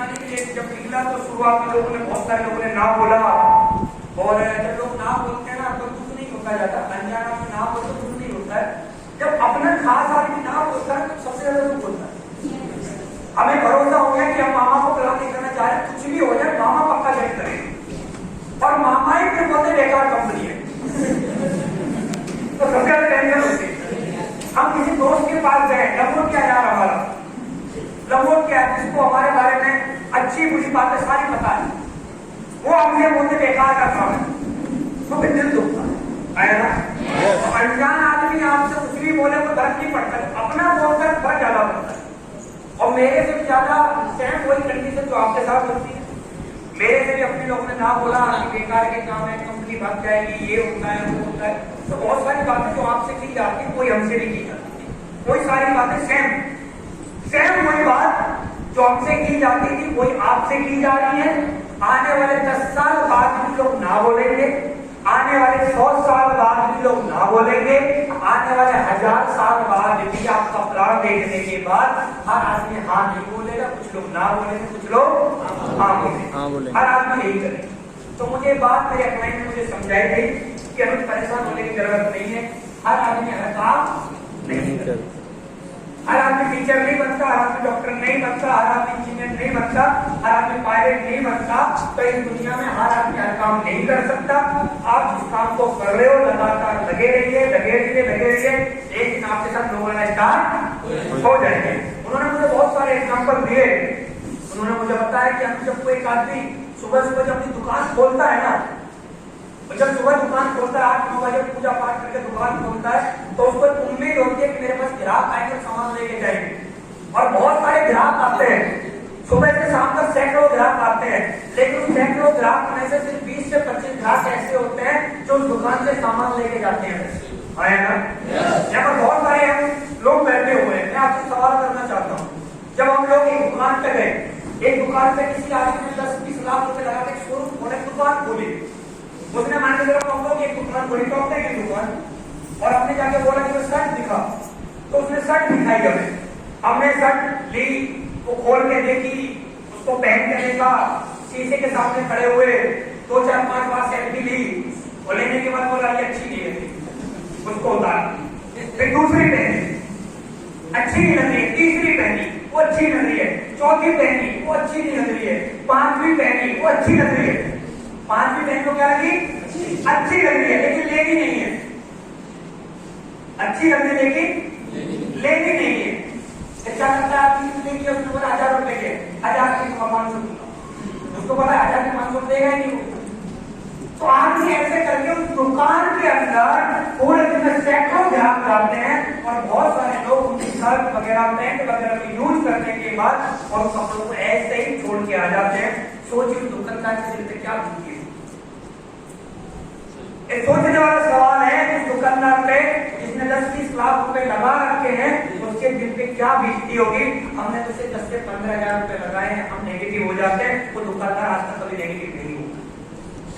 समझाने के लिए जब निकला तो शुरुआत में लोगों ने, बहुत सारे लोगों ने ना बोला, और जब लोग ना बोलते हैं ना तो कुछ नहीं होता जाता, अनजाना में ना बोलते कुछ नहीं होता है। जब अपना खास आदमी ना बोलता है तो सबसे ज्यादा दुख होता है। हमें भरोसा हो गया कि हम मामा को गलत नहीं करना चाह रहे, कुछ भी हो जाए मामा पक्का जज करेंगे, और मामा ही फिर बोलते बेकार कंपनी है तो सबसे ज्यादा टेंशन होती है। हम किसी दोस्त के पास गए, लंबोट क्या यार हमारा, लंबोट क्या है जिसको हमारे बारे में अच्छी बुरी बातें सारी पता है, वो हमसे बोलते बेकार का काम है, तो फिर दिल दुखता है ना। तो अनजान आदमी आपसे कुछ भी बोले वो दर्द नहीं पड़ता, अपना बोलकर बहुत ज्यादा पड़ता है। और मेरे से भी ज्यादा सेम वही कंडीशन जो आपके साथ होती है। मेरे से भी अपने लोगों ने ना बोला कि बेकार के काम है, कंपनी भाग जाएगी, ये होता है वो होता है, तो बहुत सारी बातें जो आपसे की जाती है कोई हमसे नहीं की जाती, कोई सारी बातें सेम वही बात जो हमसे की जाती थी वही आपसे की जा रही है। आने वाले 10 साल बाद भी लोग ना बोलेंगे, आने वाले 100 साल बाद भी लोग ना बोलेंगे, आने वाले 1000 साल बाद भी आपका प्राण देखने के बाद हर आदमी हाँ नहीं बोलेगा, कुछ लोग ना बोलेंगे, कुछ लोग हाँ बोलेंगे, हर आदमी यही करेगा। तो मुझे बात मेरे क्लाइंट ने मुझे समझाई गई कि हमें परेशान होने की जरूरत नहीं है, हर आदमी हर काम नहीं करता, हर आदमी टीचर नहीं बनता, हर आदमी डॉक्टर नहीं बनता, हर आदमी इंजीनियर नहीं बनता, हर आदमी पायलट नहीं बनता, तो इस दुनिया में हर आदमी हर काम नहीं कर सकता। आप जिस काम को कर रहे हो लगातार लगे रहिए, एक दिन आपके साथ लोग आना स्टार्ट हो जाएंगे। उन्होंने मुझे बहुत सारे एग्जाम्पल दिए। उन्होंने मुझे बताया कि हम जब कोई एक आदमी सुबह जब अपनी दुकान खोलता है ना, जब सुबह दुकान खोलता है 8-9 बजे पूजा पाठ करके दुकान खोलता है, तो उसको उम्मीद होती है कि मेरे पास ग्राहक आएंगे सामान लेके जाएंगे, और बहुत सारे ग्राहक आते हैं, सुबह से शाम तक सैकड़ों ग्राहक आते हैं, लेकिन सैकड़ों ग्राहक में से सिर्फ 20 से 25 ग्राहक ऐसे होते हैं जो उस दुकान से सामान लेके जाते हैं। आएगा यहाँ पर बहुत सारे हम लोग बैठे हुए हैं। मैं आपसे सवाल करना चाहता हूँ, जब हम लोग एक दुकान पे गए, एक दुकान पे किसी आदमी ने 10-20 लाख रुपए लगा के शोरूम खोले, दुकान खोली, उसने मान के चलो एक दुकान खोली, टॉपटे की दुकान, और हमने जाके बोला कि शर्ट दिखा, तो उसने शर्ट दिखाई हमें, हमने शर्ट ली, वो खोल के देखी, उसको पहन के देखा, शीशे के सामने खड़े हुए 2-4-5 बार सेल्फी ली, और लेने के बाद बोला ये अच्छी नहीं है, उसको उतार, फिर दूसरी पहनी, अच्छी नहीं लग रही है, तीसरी पहनी, वो अच्छी लग रही है, चौथी पहनी, वो अच्छी नहीं लग रही है, 5वीं पहनी, वो अच्छी लग रही है, 5वीं पहन को क्या लगी? अच्छी लग रही है, लेकिन लेनी नहीं है, अच्छी लग रही है लेकिन लेनी नहीं है। क्या करता है आदमी लेके उसने बोला 1000 रुपए के, 1000 की 500 दूंगा, उसको पता 1000 की 500 देगा ही नहीं। तो आदमी ऐसे करके उस दुकान के अंदर पूरे दिन में सैकड़ों ग्राहक जाते हैं, और बहुत सारे लोग उनकी शर्ट वगैरह पैंट वगैरह को यूज करने के बाद और कपड़ों को ऐसे ही छोड़ के आ जाते हैं। सोचिए दुकानदार के दिल पे क्या बीती है। सोचने वाला सवाल है कि दुकानदार पे जिसने 10-20 लाख रुपए लगा रखे हैं उसके दिल पे क्या बीतती होगी। हमने तो सिर्फ 10 से 15 हजार रुपए लगाए हैं, हम नेगेटिव हो जाते हैं, वो दुकानदार आज तक कभी नेगेटिव नहीं होगा।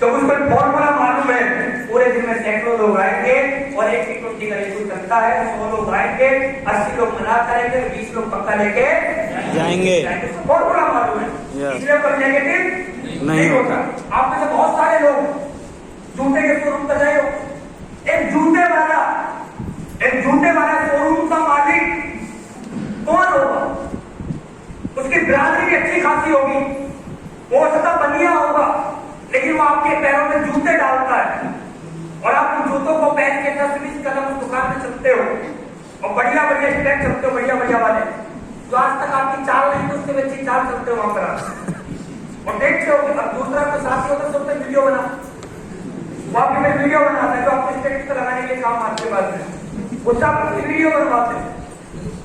तो उसको फॉर्मूला मालूम है, पूरे दिन में सैकड़ों लोग आएंगे और एक इक्विटी का इशू करता है, 100 लोग आएंगे, 80 लोग मना करेंगे, 20 लोग पक्का लेके जाएंगे। फॉर्मूला मालूम है, इसलिए कभी नेगेटिव नहीं होता। आप में से बहुत सारे लोग जूते के शोरूम पर जाए, एक जूते वाला शोरूम का मालिक कौन होगा? उसकी बिरादरी भी अच्छी खासी होगी, वो सदा बनिया होगा, लेकिन वो आपके पैरों में जूते डालता है और आप उन जूतों को पहन के 10-20 कदम उस दुकान में चलते हो और बढ़िया स्टेप चलते हो, बढ़िया वाले जो आज तक आपकी चाल नहीं, तो उससे भी अच्छी चाल चलते हो वहां पर और देखते हो कि अब दूसरा कोई साथी होता है सबसे वीडियो बना, वो आपके में वीडियो बनाता है जो आपके स्टेटस पर लगाने के काम आते बाद में वो सब वीडियो बनवाते हैं।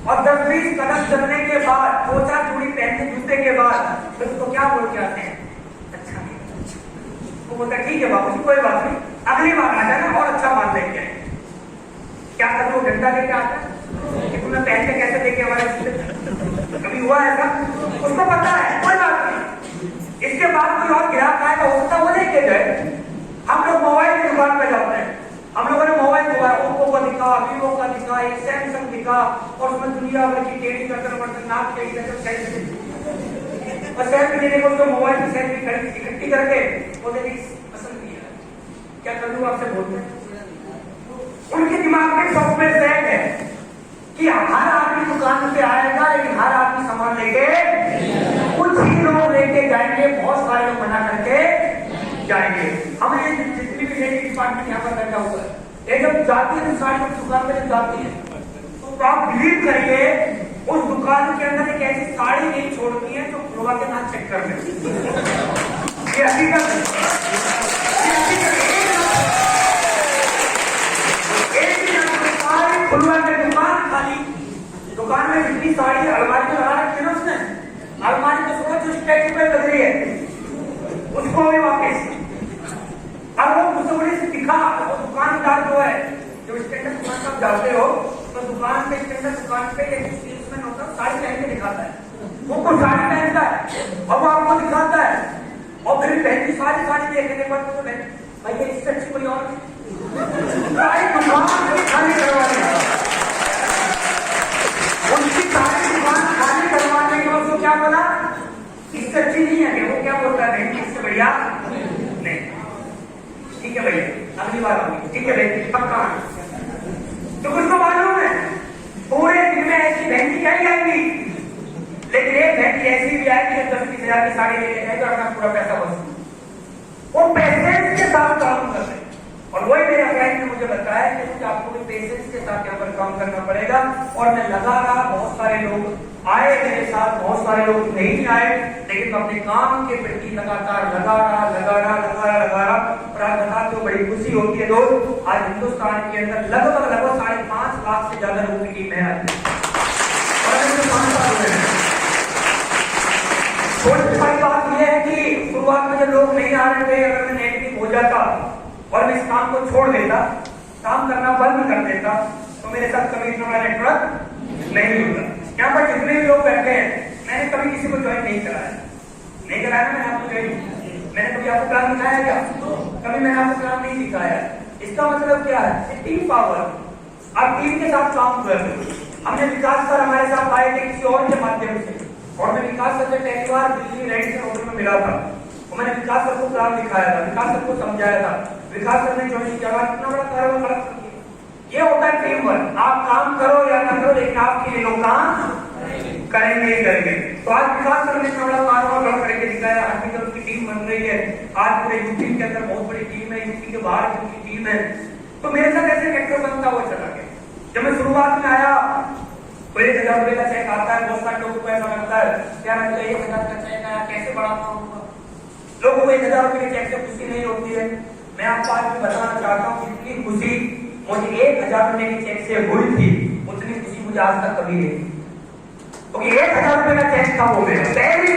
और 10-20 कदम चलने के बाद 2-4 जोड़ी पहनने जूते के बाद फिर उसको क्या बोल के आते हैं? अच्छा नहीं, वो बोलता ठीक है बाबू कोई बात नहीं, अगली बार आ जाना और अच्छा माल लेके आए। क्या कर वो घंटा लेके आता है कि तुम्हें पहन के कैसे लेके हमारे जूते, कभी हुआ ऐसा? उसको पता है कोई बात नहीं, इसके बाद कोई और ग्राहक आएगा हो सकता वो लेके जाए। हम लोग मोबाइल की दुकान पे जाते हैं, हम लोगों ने मोबाइल ओप्पो का दिखा, वीवो का दिखा, एक सैमसंग दिखा और उसमें दुनिया भर की टेढ़ी करके नाक के और सेल्फी लेने को तो मोबाइल की सेल्फी इकट्ठी करके वो मेरी पसंद नहीं है, क्या कर लूं आपसे बोलते हैं। उनके दिमाग में सॉफ्टवेयर सेट है कि हर आदमी दुकान पे आएगा लेकिन हर आदमी सामान लेके कुछ ही लोग लेके जाएंगे, बहुत सारे लोग मना करके जाएंगे। हम ये जितनी भी लेडी डिपार्टमेंट यहाँ पर बैठा हुआ है, ये जब जाती है साड़ी की दुकान पे जब जाती है तो आप बिलीव करिए उस दुकान के अंदर एक ऐसी साड़ी नहीं छोड़ती है जो खुलवा के ना चेक कर ले। ये हकीकत खुलवा के दुकान खाली, दुकान में जितनी साड़ी अलमारी में लगा रखी है ना उसने, अलमारी को सोच जो स्टैचू पे लग रही है उसको भी वापस। अब वो मुझसे बड़ी सी दिखा, वो दुकानदार जो है जो स्टैंडर्ड दुकान पर जाते हो तो दुकान पे स्टैंडर्ड दुकान पे एक सेल्समैन होता है, साड़ी पहन के दिखाता है, वो को साड़ी पहनता है और वो आपको दिखाता है और फिर पहली साड़ी देखने के बाद तो भैया इससे अच्छी कोई और सारी दुकान खाली करवाने, उनकी सारी दुकान खाली करवाने के बाद वो क्या बोला, इससे अच्छी नहीं है, वो क्या बोलता है इससे बढ़िया नहीं, ठीक है भैया अगली बार होगी, ठीक है भैया पक्का। तो कुछ तो मालूम है पूरे दिन में ऐसी बहन क्या ही आएगी, लेकिन एक बहन ऐसी भी आएगी 10-20 हज़ार की साड़ी लेके जाए तो अपना पूरा पैसा वसूल, वो पेशेंस के साथ काम कर रहे। और वही मेरे फ्रेंड ने मुझे बताया कि आपको भी पेशेंस के साथ यहाँ पर काम करना पड़ेगा। और मैं लगा रहा, बहुत सारे लोग आए मेरे साथ, बहुत सारे लोग नहीं आए, लेकिन मैं अपने काम के प्रति लगातार लगा रहा। और आज बताते हो बड़ी खुशी होती है दोस्त, आज हिंदुस्तान के अंदर लगभग 5.5 लाख से ज्यादा लोगों की टीम है आज। छोटी बड़ी बात यह है कि शुरुआत में जब लोग नहीं आ रहे थे, अगर मैं नेगेटिव हो जाता और मैं इस काम को छोड़ देता, काम करना बंद कर देता, तो मेरे साथ कभी इतना बड़ा नेटवर्क नहीं होता। यहाँ पर जितने भी लोग बैठे हैं, मैंने कभी किसी को ज्वाइन नहीं कराया ना, मैंने आपको ज्वाइन, मैंने कभी आपको प्लान दिखाया क्या? कभी मैंने आपको प्लान नहीं दिखाया। इसका मतलब क्या है? Team power. आप टीम के साथ काम कर रहे हो। हमने विकास सर हमारे साथ आए थे किसी और के माध्यम से, और मैं विकास सर से पहली बार दिल्ली रेडिसन होटल में मिला था, तो मैंने विकास सर को प्लान दिखाया था, विकास सर को समझाया था, विकास सर ने ज्वाइन किया, कितना बड़ा कारोबार खड़ा कर दिया। ये होता है टीम वर्क। आप काम करो या ना करो, लेकिन आपके लिए लोग काम करेंगे ही करेंगे। तो आज विकास सर ने इतना बड़ा कारोबार खड़ा करके दिखाया, आज उसकी टीम बन रही है, आज पूरे यूपी के अंदर बहुत बड़ी टीम है, यूपी के बाहर की टीम है। तो मेरे साथ ऐसे कैरेक्टर बनता हुआ चला गया। जब मैं शुरुआत में आया तो 1,000 रुपए का चेक आता है, बहुत सारे लोगों को ऐसा लगता है क्या 1,000 का चेक आया, कैसे बढ़ाता हूँ। लोगों को 1,000 रुपए के चेक से खुशी नहीं होती है। मैं आपको आज भी बताना चाहता हूँ कितनी खुशी मुझे 1,000 रुपए के चेक से हुई थी, उतनी खुशी मुझे आज तक कभी नहीं, क्योंकि 1,000 रुपए का चेक था वो मेरा पहली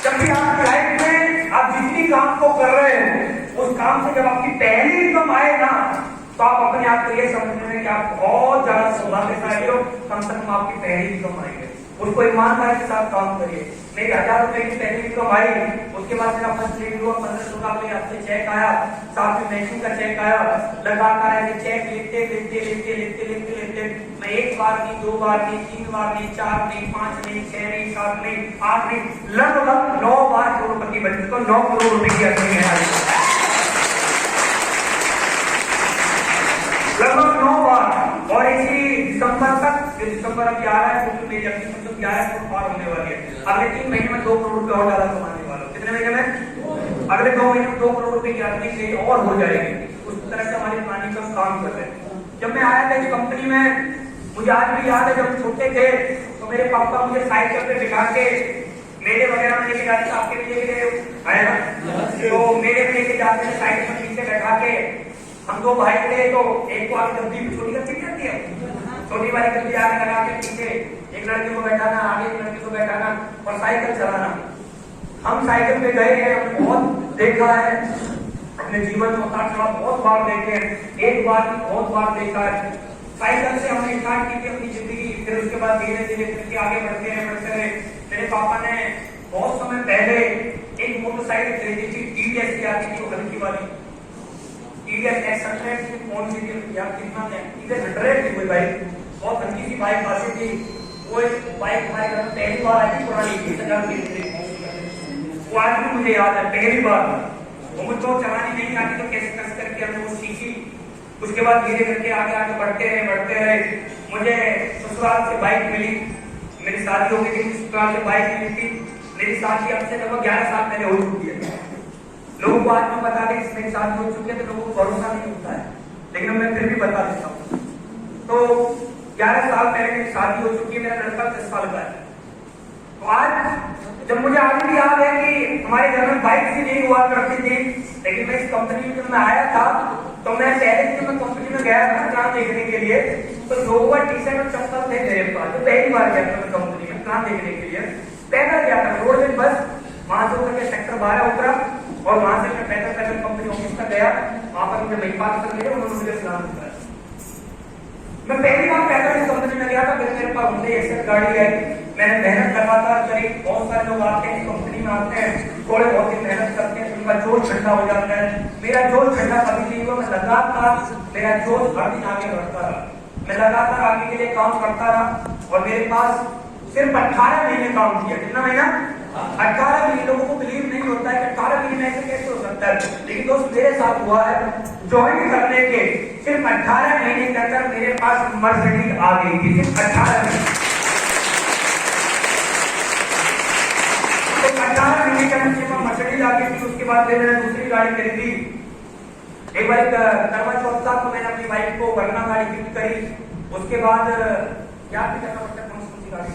जब भी आपकी लाइफ में आप जितनी काम को कर रहे हो, उस काम से जब आपकी पहली इनकम आए ना, तो आप अपने आप को ये समझने कि आप बहुत ज्यादा सौभाग्यशाली हो, कम से कम आपकी पहली इनकम आई है। उसको ईमानदारी के साथ काम करिए। मेरी 1,000 रुपए की पहली इनकम आई, उसके बाद मेरा फर्स्ट पेमेंट हुआ, 1500 का अपने हफ्ते चेक आया, साथ में मैचिंग का चेक आया, लगातार ऐसे चेक लेते मैं 1 बार नहीं, 2 बार नहीं, 3 बार नहीं, 4 नहीं, 5 नहीं, 6 नहीं, 7 नहीं, 8 नहीं, लगभग 9 बार करोड़पति बन चुका। 9 करोड़ रुपए की अर्निंग है, लगभग 9 बार। और इसी दिसंबर तक, जो दिसंबर अभी आ रहा है, तो मेरी अपनी 11 करोड़ पार होने वाली है। अगले 3 महीने में 2 करोड़ रुपए और ज्यादा कमाने वाला हूँ। कितने महीने में? अगले 2 महीने में 2 करोड़ रुपए की अर्निंग और हो जाएगी। उस तरह से हमारे प्लानिंग का काम कर रहे हैं। जब मैं आया था इस कंपनी में, मुझे आज भी याद है, जब छोटे थे तो मेरे पापा मुझे साइकिल पे बिठा के मेले वगैरह में लेके जाते थे। आपके भी लेके गए आए ना? तो मेले में लेके जाते थे, साइकिल में पीछे बैठा के। हम 2 भाई थे, तो एक को आगे गद्दी, छोटी गद्दी नहीं आती है, छोटी वाली गद्दी आगे लगा के पीछे एक लड़की को बैठाना, आगे एक लड़की को बैठाना और साइकिल चलाना। हम साइकिल पे गए हैं, बहुत देखा है अपने जीवन में, उतार चढ़ाव बहुत बार देखे हैं, एक बार नहीं बहुत बार देखा है। साइकिल से हमने स्टार्ट की थी अपनी जिंदगी, फिर उसके बाद धीरे धीरे करके आगे बढ़ते रहे। मेरे पापा ने बहुत समय पहले एक मोटरसाइकिल खरीदी थी, टीवीएस की आती थी, हल्की वाली टीवीएस X100, कौन सी थी यार, कितना टीवीएस 100 थी कोई बाइक, बहुत हल्की सी बाइक आती थी, वो एक बाइक हमारे घर में पहली बार आई थी, पुरानी 20,000 की। वो आज भी मुझे याद है, पहली बार वो मुझको चलानी नहीं आती तो कैसे कस करके हमने वो सीखी। उसके बाद धीरे करके आगे आगे बढ़ते रहे। मुझे ससुराल से बाइक मिली, मेरी शादी हो गई थी, ससुराल से बाइक मिली थी। मेरी शादी अब से लगभग 11 साल पहले हो चुकी है। लोगों को आज मैं बता दें मेरी शादी हो चुकी है तो लोगों को भरोसा नहीं होता है, लेकिन मैं फिर भी बता देता हूँ। तो 11 साल पहले मेरी शादी हो चुकी है, मेरा लड़का 10 साल का है। तो आज जब मुझे आज भी याद है कि हमारे घर में बाइक भी नहीं हुआ करती थी, लेकिन मैं इस कंपनी में जब मैं आया था तो मैं पहले दिन मैं कंपनी में गया था काम देखने के लिए, तो लोअर टी शर्ट और चप्पल थे मेरे पास। तो पहली बार गया था मैं कंपनी में काम देखने के लिए, पैदल गया था रोड में, बस वहां से उतर के सेक्टर 12 उतरा और वहां से मैं पैदल कंपनी ऑफिस तक गया। वहां पर मुझे महिपाल कर लिया, उन्होंने मुझे सलाम दिया। मैं पहली बार पैदल इस कंपनी में गया था, फिर मेरे पास हुंडई एक्सेल गाड़ी है। मैंने मेहनत लगातार करी। बहुत सारे लोग आते हैं इस कंपनी में, आते हैं थोड़े बहुत ही मेहनत करते हैं, उनका जोश ठंडा हो जाता है। मेरा जोश ठंडा कभी नहीं हुआ, मैं लगातार मेरा जोश हर दिन आगे बढ़ता रहा। मैं लगातार आगे के लिए काम करता रहा और मेरे पास सिर्फ 18 महीने काम किया। कितना महीना? 18 महीने। लोगों को बिलीव नहीं होता है कि 18 महीने ऐसे कैसे हो सकता है, लेकिन दोस्त मेरे साथ हुआ है। ज्वाइन करने के सिर्फ 18 महीने के अंदर मेरे पास मर्सिडीज आ गई थी, सिर्फ 18 महीने। तो 18 महीने के अंदर मर्सिडीज आ गई थी। उसके बाद मैंने दूसरी गाड़ी खरीदी। एक बार करवा चौथ था तो मैंने अपनी वाइफ को वरना गाड़ी गिफ्ट करी। उसके बाद क्या करना पड़ता है, कौन सी गाड़ी।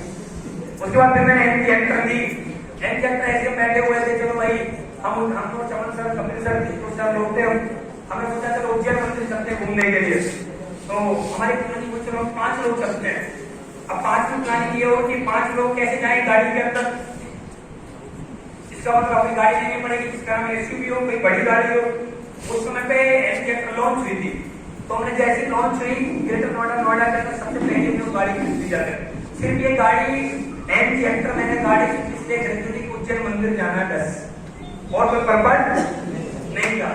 उसके बाद फिर मैंने एमजी एक्टर ली। एमजी एक्टर ऐसे बैठे हुए थे, चलो भाई हम तो चमन सर, कपिल सर, किशोर सर लोग थे, हमें सोचा चलो उज्जैन मंदिर चलते हैं घूमने के लिए। तो हमारी प्लानिंग कुछ लोग 5 लोग चलते हैं। अब 5 की प्लानिंग ये हो कि 5 लोग कैसे जाए गाड़ी के अंदर। इसका मतलब अपनी गाड़ी लेनी पड़ेगी, जिसका नाम एसयूवी हो, कोई बड़ी गाड़ी हो। उस समय पे एमजी एक्टर लॉन्च हुई थी, तो हमने जैसे लॉन्च हुई ग्रेटर नोएडा के अंदर सबसे पहले हमने गाड़ी खरीदी जाकर। सिर्फ ये गाड़ी एमजी एक्टर मैंने गाड़ी इसलिए खरीदी थी कि उज्जैन मंदिर जाना है बस, और कोई पर्पस नहीं था।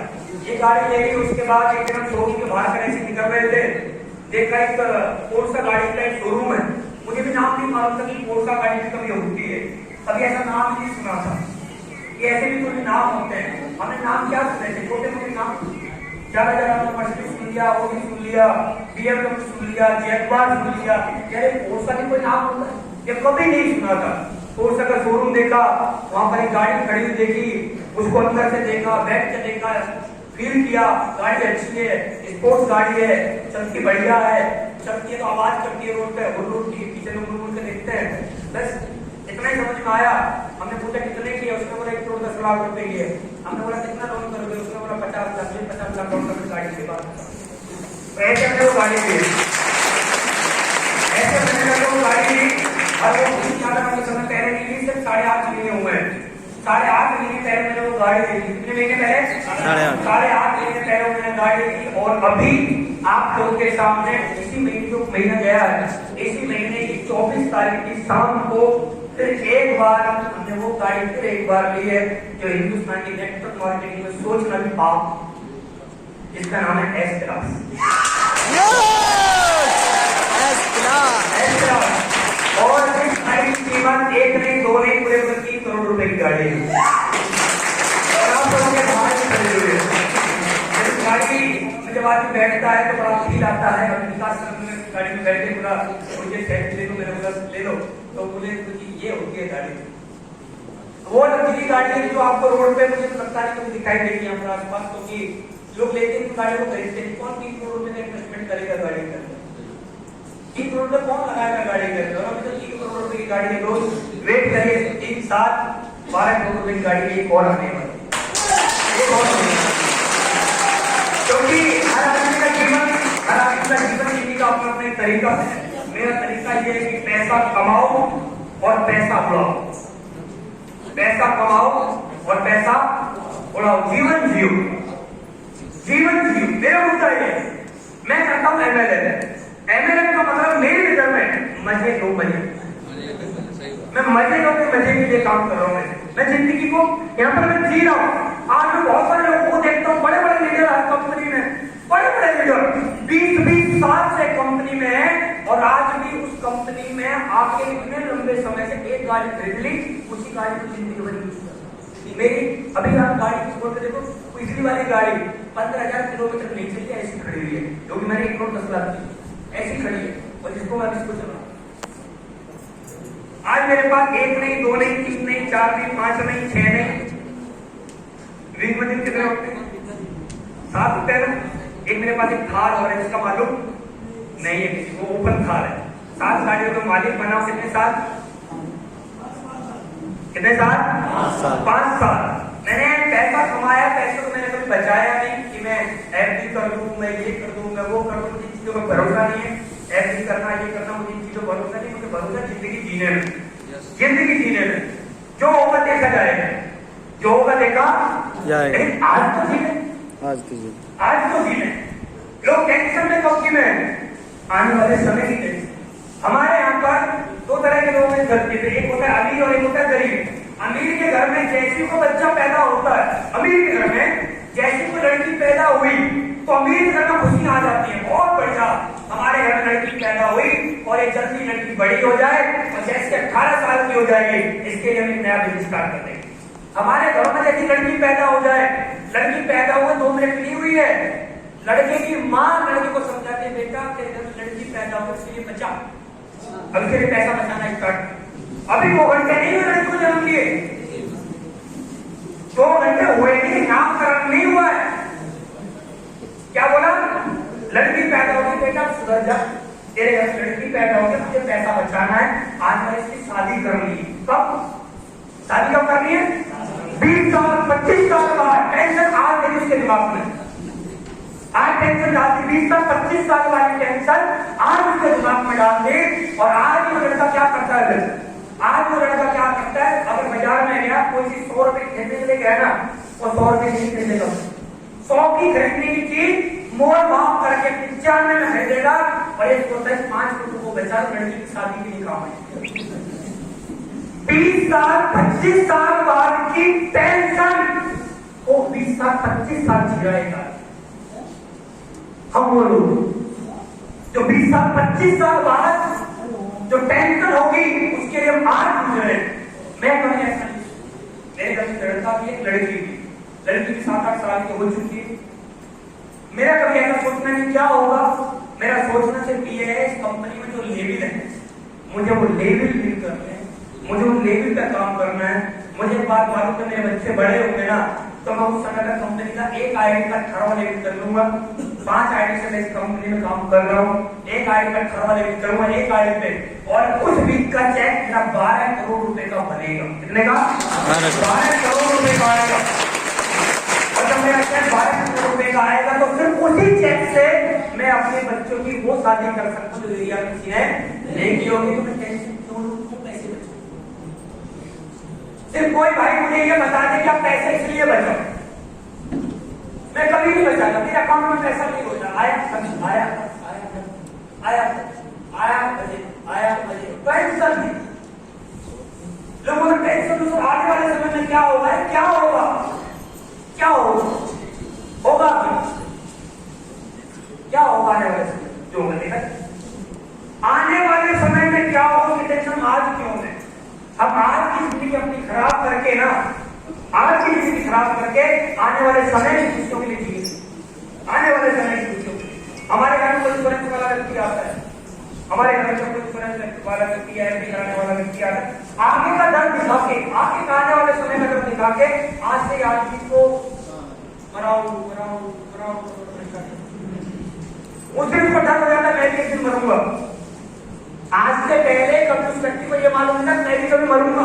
ये गाड़ी ले ली। उसके बाद एक दिन हम शोरूम के बाहर से ऐसे निकल रहे थे, देखा एक पोर्सा गाड़ी का एक शोरूम है। मुझे भी नाम नहीं मालूम था कि पोर्सा गाड़ी भी कभी होती है, कभी ऐसा नाम नहीं सुना था कि ऐसे भी कोई नाम होते हैं। हमने नाम क्या सुने थे, छोटे मोटे नाम, ज्यादा हमने मर्सिडीज सुन लिया, ओडी सुन लिया, BMW सुन लिया, जैगवार सुन लिया, यार पोर्सा भी कोई नाम होता है, ये कभी नहीं सुना था। पोर्सा का शोरूम देखा, वहां पर एक गाड़ी खड़ी हुई देखी, उसको अंदर से देखा, बैठ के देखा, फील किया, गाड़ी अच्छी है, स्पोर्ट्स गाड़ी है, चलती बढ़िया है, चलती है तो आवाज करती है रोड पे, रोड की पीछे लोग मुड़ के देखते हैं। बस इतना ही समझ में आया। हमने पूछा कितने की है, उसने बोला 1 करोड़ 10 लाख रुपए की है। हमने बोला कितना लोन करोगे, उसने बोला 50 लाख लोन कर गाड़ी के बाद। ऐसे हमने वो गाड़ी ली, ऐसे मैंने वो गाड़ी ली और वो समय पहले नहीं ली, सिर्फ 8.5 महीने हुए हैं। 8.5 महीने पहले मैंने वो गाड़ी ली। कितने महीने पहले? 8.5 महीने पहले मैंने गाड़ी ली। और अभी आप लोगों के सामने इसी महीने जो महीना गया है, इसी महीने की 24 तारीख की शाम को फिर एक बार हमने वो गाड़ी फिर एक बार ली है, जो हिंदुस्तान की नेटवर्क मार्केटिंग में सोचना भी पाप, इसका नाम है एस क्लास। और इस गाड़ी की कीमत 1 नहीं 2 नहीं पूरे 3 करोड़ रुपए की गाड़ी है। और आप लोगों के बाहर से खरीदी हुई है। इस गाड़ी में जब आदमी बैठता है तो बड़ा फील आता है। गाड़ी में बैठे बोला मुझे टैक्सी ले लो, मेरे बोला ले लो, तो बोले ये होती है गाड़ी। वो लग्जरी गाड़ी है जो आपको रोड पे मुझे लगता है कभी दिखाई देगी हमारे आसपास, क्योंकि लोग लेते हैं गाड़ी को खरीदते हैं। कौन 3 करोड़ रुपए का इन्वेस्टमेंट करेगा गाड़ी के अंदर? 3 करोड़ रुपए कौन लगाएगा गाड़ी के अंदर? अभी तो 3 करोड़ रुपए की गाड़ी है, लोग वेट करिए 3 7 12 करोड़ रुपए की गाड़ी एक और आने वाली है। क्योंकि हर आदमी का जीवन जीने का अपना अपना तरीका है। मेरा तरीका ये है कि पैसा कमाओ और पैसा उड़ाओ, पैसा कमाओ और पैसा उड़ाओ, जीवन जियो, जीवन जियो। मेरा मुद्दा ये है, मैं चाहता हूँ MLM का मतलब मेरे नजर में मजे लो, मजे। मैं मजे लो के मजे के लिए काम कर रहा हूँ। मैं जिंदगी को यहाँ पर मैं जी रहा हूँ। आज मैं बहुत सारे लोगों को देखता हूँ, बड़े बड़े लीडर कंपनी में, बड़े बड़े लीडर 20-20 साल से कंपनी में और आज भी उस कंपनी में आके इतने लंबे समय से एक गाड़ी खरीद ली, उसी गाड़ी को जिंदगी भर यूज कर। मेरी अभी आप गाड़ी की खोल के देखो, पिछली वाली गाड़ी 15,000 किलोमीटर नहीं चली, ऐसी खड़ी हुई है, क्योंकि मैंने 1 करोड़ 10 लाख की ऐसी खड़ी है, और जिसको मैं इसको चला। आज मेरे पास 1 नहीं, 2 नहीं, 3 नहीं, 4 नहीं, 5 नहीं, 6 नहीं, रिंग में दिन कितने होते हैं? 7 होते हैं ना। एक मेरे पास एक थार और है, जिसका मालूम नहीं है किसी को, ओपन थार है। 7 गाड़ियों का मालिक बना। कितने साल? कितने साल? 5 साल। मैंने पैसा कमाया, पैसे को मैंने कभी बचाया नहीं कि मैं एफडी कर दूं, मैं ये कर दूं, मैं वो कर दूं। मुझे चीजों का भरोसा नहीं है, एफडी करना, ये करना, मुझे इन चीजों का भरोसा नहीं। मुझे भरोसा जिंदगी जीने में, जिंदगी जीने में जो होगा देखा जाएगा, जो होगा देखा जाएगा। लेकिन आज तो जीने, आज तो जीने। लोग टेंशन में कब की में आने वाले समय की टेंशन। हमारे यहाँ पर 2 तरह के लोग हैं धरती पे, एक होता है अमीर और एक होता है गरीब। अमीर के घर में जैसी को बच्चा पैदा होता है, अमीर के घर में जैसी को लड़की पैदा हुई तो अमीर के घर में खुशी आ जाती है, बहुत बढ़िया, हमारे घर में लड़की पैदा हुई और एक जल्दी लड़की बड़ी हो जाए और जैसे 18 साल की हो जाएगी, इसके लिए हम एक नया बिजनेस स्टार्ट कर देंगे। हमारे घर में जैसी लड़की पैदा हो जाए, लड़की पैदा हुई 2 मिनट नहीं हुई है, लड़के की माँ लड़के को समझाती है, बेटा तेरे घर में लड़की पैदा हो, इसके लिए बचा, अब इसके लिए पैसा बचाना स्टार्ट। अभी 2 घंटे नहीं हुए लड़की को जन्म लिए, 2 घंटे हुए नहीं, नामकरण नहीं हुआ है। क्या बोला? लड़की पैदा होगी, बेटा सुधर जा, तेरे घर लड़की पैदा होगी, मुझे पैसा बचाना है, आज मैं इसकी शादी करनी है। कब शादी कब करनी है? 20 साल 25 साल बाद। टेंशन आज नहीं उसके दिमाग में, आज टेंशन डालती 20 साल 25 साल वाली टेंशन आज उसके दिमाग में डाल दे। और आज वो लड़का क्या करता है? आज वो लड़का क्या करता है? अगर बाजार में गया, कोई चीज 100 रुपए खरीदने के लिए गया ना, वो 100 रुपए नहीं खरीदेगा, 100 की खरीदने की चीज मोल भाव करके 95 में खरीदेगा और एक होता है 5 रुपए को बचा लड़की की शादी के लिए काम है। 20 साल 25 साल बाद की टेंशन वो 20 साल 25 साल जी रहेगा। हम वो लोग जो 20 साल 25 साल बाद जो टेंशन होगी उसके लिए हम आज गुजरे। मैं कभी ऐसा नहीं, मेरे घर में लड़का भी एक लड़की भी, लड़की भी 7-8 साल की हो चुकी है। मेरा कभी ऐसा सोचना नहीं क्या होगा, मेरा सोचना सिर्फ ये है इस कंपनी में जो लेवल है, मुझे वो लेवल फिल करना है, मुझे उन लेवल पे काम करना है। मुझे एक बात मालूम है, मेरे बच्चे बड़े होंगे ना तो मैं उस समय कंपनी का 1 आईडी का 18वां लेवल कर लूंगा। 5 आईडी से मैं इस कंपनी में काम कर रहा हूँ, 1 आईडी का 18वां लेवल करूंगा 1 आईडी पे, और उस वीक का चेक मेरा 12 करोड़ रुपए का बनेगा। कितने का? 12 करोड़ रुपए का आएगा। और जब मेरा चेक 12 करोड़ रुपए का आएगा तो फिर उसी चेक से मैं अपने बच्चों की वो शादी कर सकता हूँ जो एरिया किसी ने नहीं की होगी। तो मैं टेंशन क्यों लूं? पैसे बचाओ। सिर्फ कोई भाई मुझे ये बता दे कि आप पैसे इसलिए बचाओ, मैं कभी नहीं बचाता, मेरे अकाउंट में पैसा नहीं होता। आया आया आया आया आया टेंशन नहीं, लोगों को टेंशन तो आने वाले समय में क्या होगा, क्या होगा, क्या होगा, होगा क्या होगा आने वाले समय जो देखा, आने वाले समय में क्या होगा कि टेंशन आज क्यों है। हम आज की जिंदगी अपनी खराब करके ना, आज की जिंदगी खराब करके आने वाले समय की खुशियों के लिए जिए, आने वाले समय की खुशियों के लिए। हमारे घर में कोई करंट वाला व्यक्ति आता है, हमारे घर में कोई करंट वाला व्यक्ति है, कराने वाला व्यक्ति आता है, आगे का डर दिखा के, आगे का आने वाले समय में डर दिखा के आज से आज को मराओ मराओ मराओ, उस दिन को डर हो जाता है मैं भी एक दिन मरूंगा। आज से पहले कभी उस व्यक्ति को ये मालूम था मैं भी कभी मरूंगा,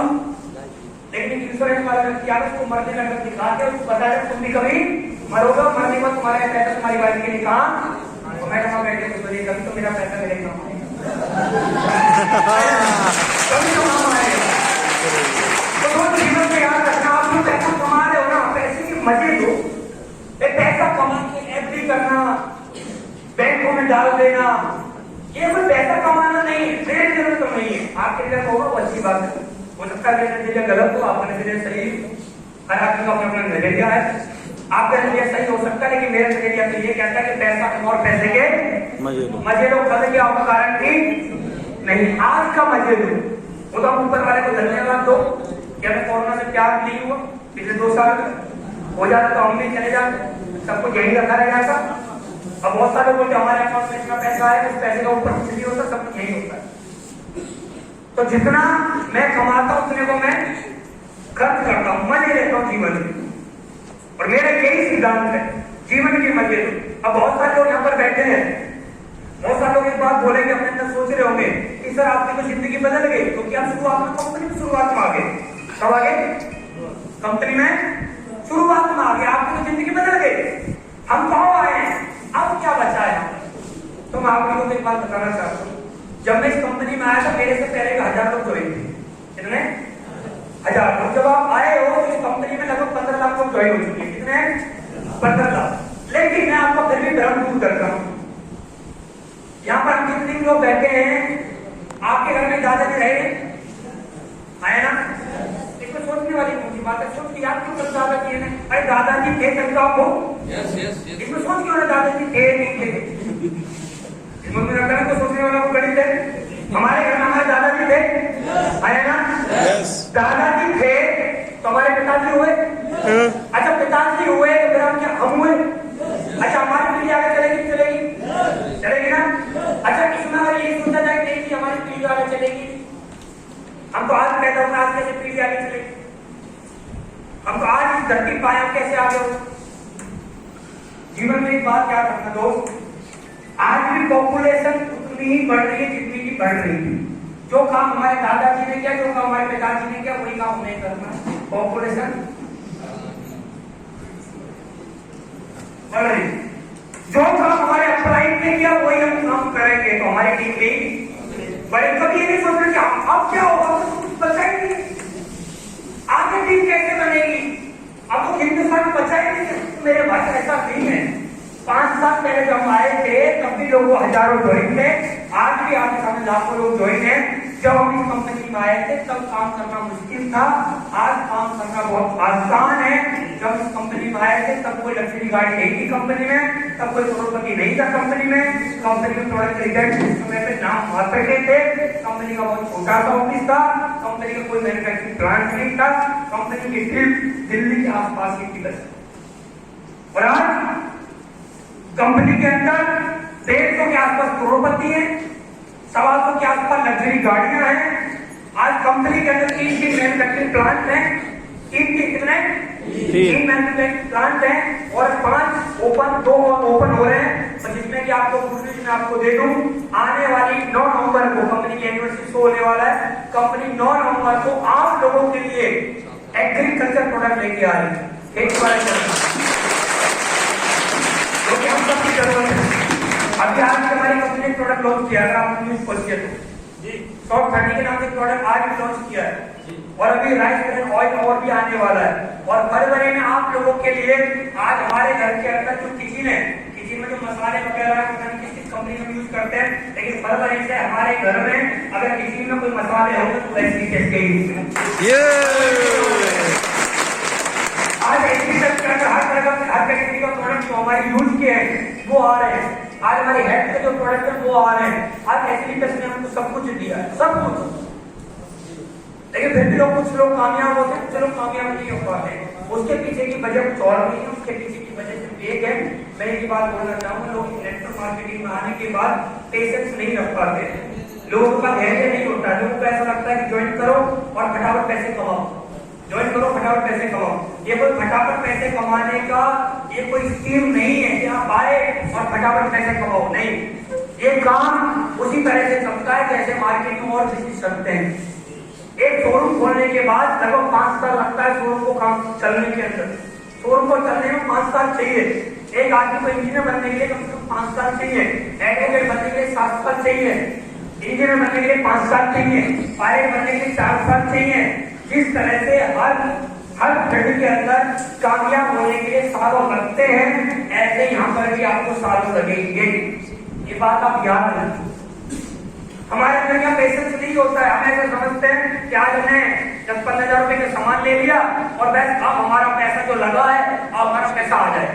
लेकिन इंश्योरेंस वाला व्यक्ति आता है उसको मरने का डर दिखा के उसको बता दे तुम भी कभी मरोगा, मरने में तुम्हारा पैसा तुम्हारी वाइफ के लिए कहा, तो मैं कहा बैठे तो बोलिए कभी तो मेरा पैसा मेरे काम कभी तो काम आएगा। तो वो जीवन में याद रखना, आप जो पैसा कमा रहे हो ना, पैसे के मजे लो। पैसा कमा के एफडी करना, बैंकों में डाल देना, ये कोई पैसा कमाना नहीं है, मेरे जरूरत तो नहीं है। आपके लिए होगा वो अच्छी बात है, हो सकता है मेरे नजरिया गलत हो, आपका नजरिया सही है, हर आदमी का अपना अपना नजरिया है। आपका नजरिया सही हो सकता है, लेकिन मेरा नजरिया तो ये कहता है कि पैसा कम और पैसे के मजे लो, कल के आपका कारण ठीक नहीं। आज का मजे लो, वो तो ऊपर वाले को धन्यवाद दो कि हमें कोरोना से प्यार नहीं हुआ पिछले 2 साल हो जाता तो हम भी चले जाते, सब कुछ यही रखा रह जाता। अब बहुत सारे बोलते हमारे अकाउंट में इतना पैसा है, उस पैसे का ऊपर कुछ नहीं होता, सब कुछ यही होता है। तो जितना मैं कमाता हूं उतने को मैं खर्च करता हूं, मजे लेता हूं जीवन में, और मेरा यही सिद्धांत है, जीवन के मजे लो। अब बहुत सारे लोग यहाँ पर बैठे हैं, बहुत सारे लोग इस बात बोलेंगे, अपने अंदर सोच रहे होंगे कि सर आपकी तो जिंदगी बदल गई, क्योंकि आप शुरुआत में कंपनी में शुरुआत में आ गए। कब आ गए? कंपनी में शुरुआत में आ गए, आपकी तो जिंदगी बदल गई। हम कहाँ आए हैं, अब क्या बचा है? तो मैं आपको एक बात बताना चाहता हूँ, जब मैं इस कंपनी में आया था मेरे से पहले 1000 लोग ज्वाइन थे। कितने? 1000 लोग। जब आप आए हो तो इस कंपनी में लगभग 15 लाख लोग ज्वाइन हो चुके हैं। कितने? 15 लाख। लेकिन मैं आपको फिर भी भ्रम दूर करता हूँ, यहाँ पर कितने लोग बैठे हैं, आपके घर में दादाजी रहे आए ना? इसमें सोचने वाली कौन सी बात है? सोच के याद क्यों कर दादाजी है? अरे दादाजी थे तब तो आप हो। इसमें सोच क्यों दादाजी थे नहीं थे? इसमें को सोचने वाला को गणित है। हमारे घर में हमारे दादाजी थे आए ना? दादाजी थे तो हमारे पिताजी हुए। अच्छा पिताजी हुए तो फिर हम क्या हम हुए? अच्छा हमारी पीढ़ी आगे चलेगी चलेगी चलेगी ना? अच्छा इसमें अगर ये सोचा जाए नहीं कि हमारी पीढ़ी आगे चलेगी, हम तो आज पैदा हुए, आज कैसे पीढ़ी आगे चलेगी? हम तो आज इस धरती पाए, हम कैसे आगे हो? जीवन में एक बात याद रखना दोस्त, आज भी पॉपुलेशन उतनी ही बढ़ रही है जितनी की बढ़ रही है। जो काम हमारे दादाजी ने किया, जो काम हमारे पिताजी ने किया, वही काम हमें करना है। पॉपुलेशन बढ़ रही, जो काम हमारे अपलाइन ने किया वही हम काम करेंगे, तो हमारी टीम भी बड़े। कभी ये नहीं सोच रहे कि अब क्या होगा, तो कुछ बचा ही नहीं, आगे टीम कैसे बनेगी? अब तो हिंदुस्तान में बचा ही नहीं है। मेरे भाई ऐसा नहीं है, 5 साल पहले जब हम आए थे तब भी लोगों हजारों ज्वाइन थे, आज भी आपके सामने लाखों लोग ज्वाइन है। जब हम इस कंपनी में आए थे तब काम करना मुश्किल था, आज काम करना बहुत आसान है। जब इस कंपनी में आए थे तब कोई लग्जरी गाड़ी नहीं थी कंपनी में, तब कोई करोड़पति नहीं था कंपनी में। कंपनी में प्रोडक्ट रिजल्ट उस समय पे नाम मात्र के थे, कंपनी का बहुत छोटा सा ऑफिस था, कंपनी का कोई मैन्युफैक्चरिंग प्लांट नहीं था, कंपनी की सिर्फ दिल्ली के आसपास की थी। और आज कंपनी के अंदर 150 के आसपास करोड़पति है, 125 के आसपास लग्जरी गाड़ियां हैं। आज कंपनी के अंदर 3 मैन्युफैक्चरिंग प्लांट हैं, 3 मैन्युफैक्चरिंग प्लांट हैं, और 5 ओपन, 2 ओपन हो रहे हैं। तो जिसमें कि आपको मैं आपको दे दूं, आने वाली 9 नवंबर को कंपनी की एनिवर्सरी शो होने वाला है। कंपनी 9 नवंबर को आप लोगों के लिए एग्रीकल्चर प्रोडक्ट लेके आ रही है, खेती वाले हम सबकी जरूरत है। अभी आज हमारी कंपनी ने प्रोडक्ट लॉन्च किया है, आपने न्यूज खोलिए तो सॉफ्ट 30 के नाम से प्रोडक्ट आज भी लॉन्च किया है, और अभी राइस ब्रांड ऑयल और भी आने वाला है। और फरवरी में आप लोगों के लिए आज हमारे घर के अंदर जो किचन है, किचन में जो मसाले वगैरह पता नहीं किस कंपनी में यूज करते हैं, लेकिन फरवरी से हमारे घर में अगर किचन में कोई मसाले होंगे तो वैसे ही कैसे आज हर कैटेगरी का प्रोडक्ट जो हमारी यूज के हैं वो आ रहे हैं। आज हमारी हेल्थ के जो प्रोडक्ट है वो आ रहे हैं। आज एसलीपस ने हमको सब कुछ दिया है, सब कुछ, लेकिन फिर भी लोग कुछ लोग कामयाब होते हैं, कुछ लोग कामयाब नहीं हो पाते। उसके पीछे की वजह कुछ और नहीं है, उसके पीछे की वजह सिर्फ एक है। मैं एक बात बोलना चाहूंगा, लोग नेटवर्क मार्केटिंग में आने के बाद पेशेंस नहीं रख पाते, लोगों का धैर्य नहीं होता। लोगों को ऐसा लगता है कि ज्वाइन करो और फटाफट पैसे कमाओ, ज्वाइन करो फटाफट पैसे कमाओ। ये कोई फटाफट पैसे कमाने का ये कोई स्कीम नहीं है कि आप आए और फटाफट पैसे कमाओ, नहीं। ये काम उसी तरह से चलता है जैसे मार्केट में और बिजनेस चलते हैं। एक शोरूम खोलने के बाद लगभग 5 साल लगता है शोरूम को काम चलने के अंदर। शोरूम को चलने में 5 साल चाहिए। एक आदमी को इंजीनियर बनने के लिए कम से कम 5 साल चाहिए, एडवोकेट बनने के लिए 7 साल चाहिए, इंजीनियर बनने के लिए 5 साल चाहिए, पायलट बनने के लिए 4 साल चाहिए। जिस तरह से हर फील्ड के अंदर कामयाब होने के लिए सालों लगते हैं, ऐसे यहाँ पर भी आपको सालों लगेंगे। ये बात आप याद रखें। हमारे अंदर यहाँ पेशेंस नहीं होता है, हम ऐसा समझते हैं कि आज हमें 10-15 रुपए का सामान ले लिया और बस अब हमारा पैसा जो लगा है अब हमारा पैसा आ जाए।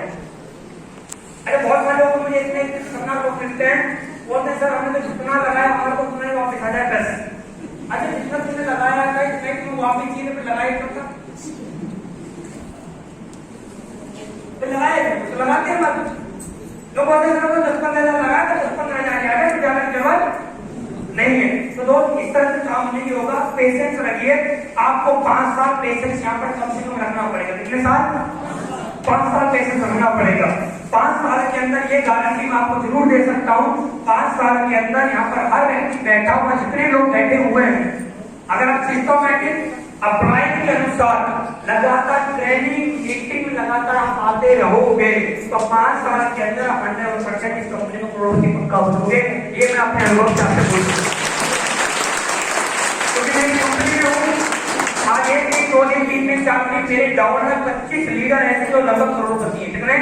अरे बहुत सारे लोग मुझे इतने खतरनाक लोग मिलते हैं, बोलते हैं सर हमने तो जितना लगाया हमारा तो उतना ही वापस आ जाए पैसे। अच्छा जितना तुमने लगाया था इतना तुम वापस चीज पे लगाए तो लगाए तो लगाते हैं मत। लोग बोलते हैं सर 10-15 लगाया था 10-15 आ गए जाने की जरूरत नहीं है। तो दोस्त इस तरह से काम नहीं होगा, पेशेंस रखिए। आपको 5 साल पेशेंस यहाँ पर कम से कम रखना पड़ेगा। कितने साल? 5 साल पेशेंस रखना पड़ेगा। 5 साल के अंदर ये गारंटी मैं आपको जरूर दे सकता हूँ, 5 साल के अंदर यहाँ पर हर व्यक्ति बैठा हुआ, जितने लोग बैठे हुए हैं, अगर आप सिस्टमैटिक अप्लाई के अनुसार लगातार ट्रेनिंग मीटिंग लगातार आप आते रहोगे तो 5 साल के अंदर 100% इस कंपनी में करोड़ की पक्का बनोगे। ये मैं अपने अनुभव से आपसे बोलूँ, क्योंकि मेरी कंपनी में हूँ। आज 1 दिन 2 दिन 3 दिन 4 दिन मेरे डाउन में 25 लीडर ऐसे जो लगभग करोड़पति है। कितने?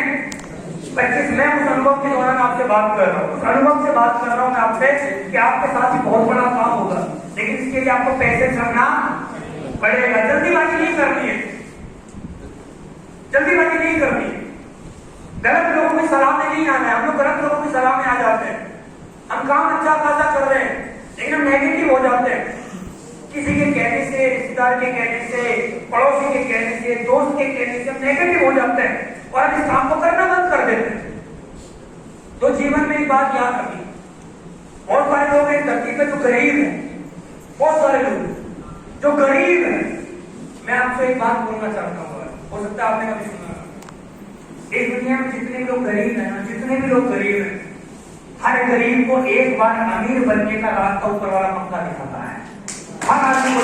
25। मैं उस अनुभव के दौरान आपसे बात कर रहा हूँ, उस अनुभव से बात कर रहा हूँ मैं आपसे कि आपके साथ ही बहुत बड़ा काम होगा, लेकिन इसके लिए आपको पैसे रखना पड़ेगा। जल्दीबाजी नहीं करनी है, जल्दीबाजी नहीं करनी है। गलत लोगों की सलाह में नहीं आना है। हम लोग गलत लोगों की सलाह में आ जाते हैं। हम काम अच्छा खासा कर रहे हैं लेकिन हम नेगेटिव हो जाते हैं। किसी के कहने से, रिश्तेदार के कहने से, पड़ोसी के कहने से, दोस्त के कहने से हम नेगेटिव हो जाते हैं और हम इस काम को करना बंद कर देते हैं। तो जीवन में एक बात याद रखिए, बहुत सारे लोग इस धरती पे जो गरीब है, बहुत सारे लोग जो गरीब है, मैं आपसे एक बात बोलना चाहता हूँ, हो सकता है आपने कभी सुना, इस दुनिया में जितने भी लोग गरीब हैं ना, जितने भी लोग गरीब हैं, हर गरीब को एक बार अमीर बनने का रास्ता ऊपर वाला पक्का दिखाता है। हर आदमी को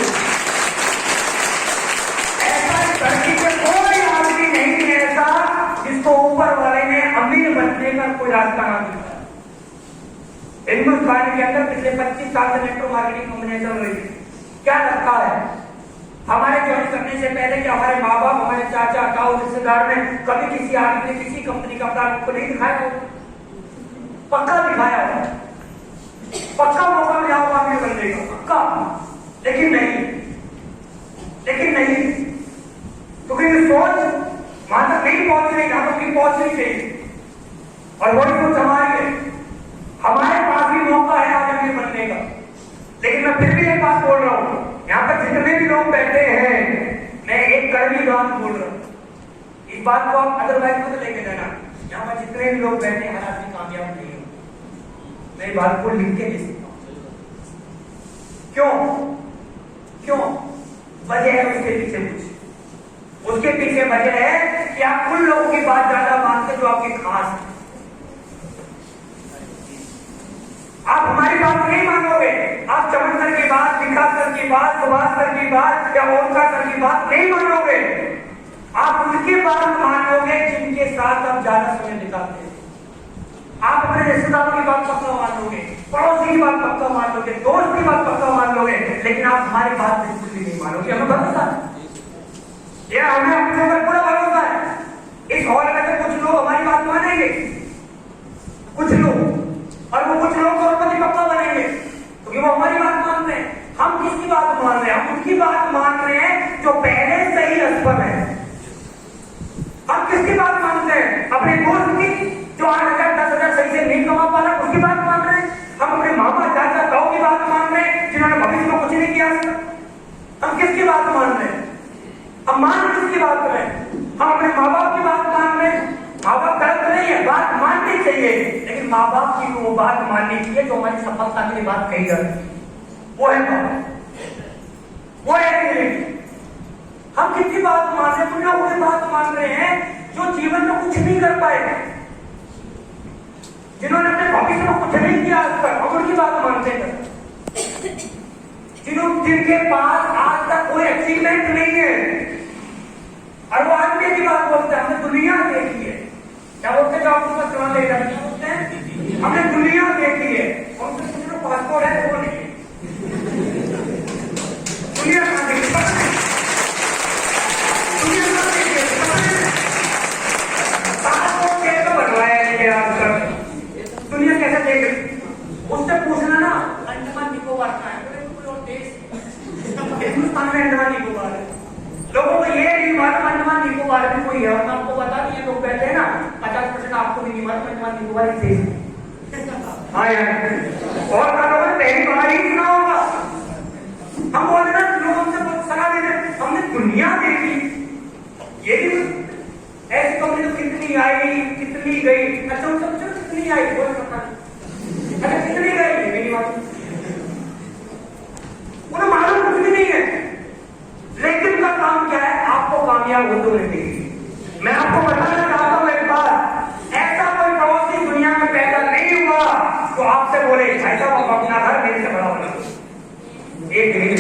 ऐसा धरती पे कोई आदमी नहीं है ऐसा जिसको ऊपर वाले ने अमीर बनने का कोई रास्ता ना दिखाया। हिंदुस्तान के अंदर पिछले 25 साल से नेटवर्क मार्केटिंग कंपनियां चल रही है। क्या लगता है हमारे ज्वाइन करने से पहले कि हमारे माँ बाप, हमारे चाचा ताऊ रिश्तेदार ने कभी किसी आदमी ने किसी कंपनी का प्लान को नहीं दिखाया हो? पक्का दिखाया हो, पक्का मौका मिला होगा अमीर बनने का, पक्का। लेकिन नहीं, लेकिन नहीं, क्योंकि सोच वहां तक नहीं पहुंच रही जहां तक पहुंचनी चाहिए। और वही सोच हमारी है। हमारे पास भी मौका है आज अमीर बनने का, लेकिन मैं फिर भी एक बात बोल रहा हूं, यहाँ पर जितने भी लोग बैठे हैं, मैं एक कड़वी बात बोल रहा हूं, इस बात को आप अदरवाइज को तो लेके जाना। यहाँ पर जितने भी लोग बैठे हैं, हर आदमी कामयाब नहीं हो। मैं बात को लिख के दे सकता हूं। क्यों? क्यों? वजह है उसके पीछे कुछ, उसके पीछे वजह है कि आप उन लोगों की बात ज्यादा मानते जो आपके खास है। आप हमारी बात नहीं मानोगे, आप चमन सर की बात, विकास सर की बात, सुभाष सर की बात या ओमकार सर की बात नहीं मानोगे। आप उनकी बात मानोगे जिनके साथ आप ज्यादा समय बिताते हैं। आप अपने रिश्तेदारों की बात पक्का मान लोगे, पड़ोसी की बात पक्का मान लोगे, दोस्त की बात पक्का मान लोगे, लेकिन आप हमारी बात बिल्कुल भी नहीं मानोगे। हमें भरोसा है, या हमें अपने ऊपर पूरा भरोसा है। इस हॉल में से कुछ लोग हमारी बात मानेंगे, कुछ लोग, और वो कुछ लोग करोड़पति पक्का बनेंगे क्योंकि वो हमारी बात मान रहे हैं। हम किसकी बात मान रहे हैं? हम उनकी बात मान रहे हैं जो पहले से ही असफल है। हम किसकी बात मानते हैं? अपने दोस्त की जो 8,000 10,000 सही से नहीं कमा पा रहा, उसकी बात मान रहे हैं। हम अपने मामा चाचा ताऊ की बात मान रहे हैं जिन्होंने भविष्य में कुछ नहीं किया। हम किसकी बात मान रहे हैं? हम मान किसकी बात कर रहे हैं? हम अपने माँ बाप की बात मान रहे हैं। माँ बाप गलत नहीं है, बात माननी चाहिए, लेकिन माँ बाप की वो बात माननी चाहिए जो हमारी सफलता के लिए बात कही जाती है। वो है बात, वो है। हम किसकी बात मान रहे हैं? तुम लोग वो बात मान रहे हैं जो जीवन में कुछ नहीं कर पाए, जिन्होंने अपने भविष्य में कुछ नहीं किया आज तक, हम उनकी बात मानते हैं। जिनके पास आज तक कोई अचीवमेंट नहीं है और वो आदमी की बात बोलते हैं। हमने दुनिया देखी है, क्या बोलते हैं? आपको चला ले जाते हैं, बोलते हैं हमने दुनिया देखी है। उनसे किसी को पासपोर्ट है वो नहीं, दुनिया कहां देखी? दुनिया कहां देखी? पासपोर्ट कैसे बनवाया है आज तक? दुनिया कैसे देख रही? उससे पूछना ना, अंडमान निकोबार का है कोई और देश, हिंदुस्तान में अंडमान निकोबार है। लोगों को ये नहीं मालूम अंडमान निकोबार में कोई है, और आपको पता नहीं है। लोग कहते हैं ना 50% आपको भी नहीं मालूम अंडमान निकोबार एक देश है। हाँ यार, और पहली बार ही सुना होगा। हम बोल रहे हैं, लोग हमसे सलाह दे रहे, हमने दुनिया देखी, ये भी ऐसी कंपनी तो कितनी आई कितनी गई। अच्छा उन सब कितनी आई बोल सकता है, अच्छा कितनी गई ये मेरी बात, उन्हें मालूम कुछ भी नहीं है। लेकिन उनका काम क्या है, आपको कामयाब होते हुए देखिए। मैं आपको बताना चाहता हूं एक बात, ऐसा कोई पड़ोसी दुनिया में पैदा नहीं हुआ तो आपसे बोले भाई साहब आप अपना घर मेरे से बड़ा बना दो। एक नहीं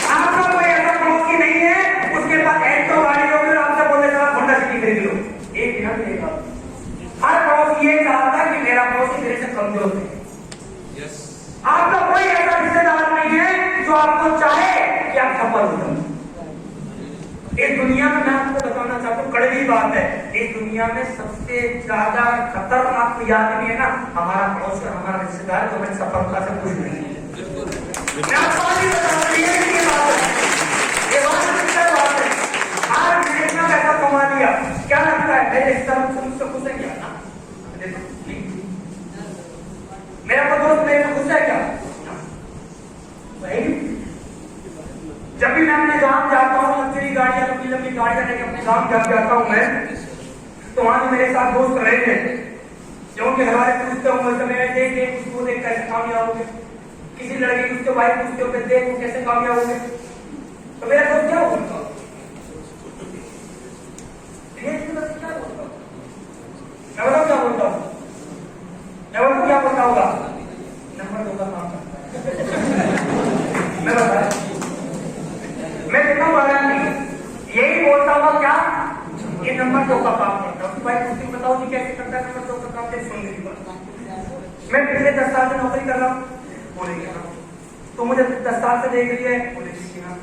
आपका कोई ऐसा पड़ोसी नहीं है उसके पास एंटो गाड़ी होगी और आपसे बोलने चला होंडा सिटी खरीद लो, एक मिनट देगा। हर पड़ोसी ये चाहता है कि मेरा पड़ोसी मेरे से कमजोर है। आपका कोई ऐसा रिश्तेदार नहीं है जो आपको चाहे कि आप सफल हो जाओ। इस दुनिया में मैं आपको बताना चाहता हूँ, कड़वी बात है, इस दुनिया में सबसे ज्यादा खतरनाक कोई आदमी है ना, हमारा पड़ोसी और हमारा रिश्तेदार, जो हमारी सफलता से खुश नहीं है। मैं आपको ये बात है, आज जितना पैसा कमा लिया, क्या लगता है मेरे रिश्तेदार मुझसे खुश है क्या? मेरा को दोस्त मेरे से खुश है क्या? जब भी मैं अपने गांव जाता हूँ, लग्जरी गाड़ियां लंबी लंबी गाड़ियां लेके अपने गांव जब जाता हूँ मैं, तो वहां भी मेरे साथ दोस्त रहे थे, जो उनके घर वाले पूछते होंगे मैं देख उसको देख कैसे कामयाब हो गए, किसी लड़की उसके भाई पूछते हो देख वो कैसे कामयाब हो गए, तो मेरा दोस्त क्या बोलता? मैं बताऊँ क्या बोलता हूँ? मैं बताऊँ क्या बोलता होगा? नंबर 2 का काम करता है। मैं बता मैं देखा यही बोलता हुआ क्या, ये नंबर 2 का काम करता हूँ। भाई तुम बताओ जी कैसे करता है नंबर 2 का काम? सुन मेरी बात, मैं पिछले 10 साल से नौकरी कर रहा हूँ, बोलेंगे हाँ। तो मुझे 10 साल से देख लिया है, बोलेंगे हाँ।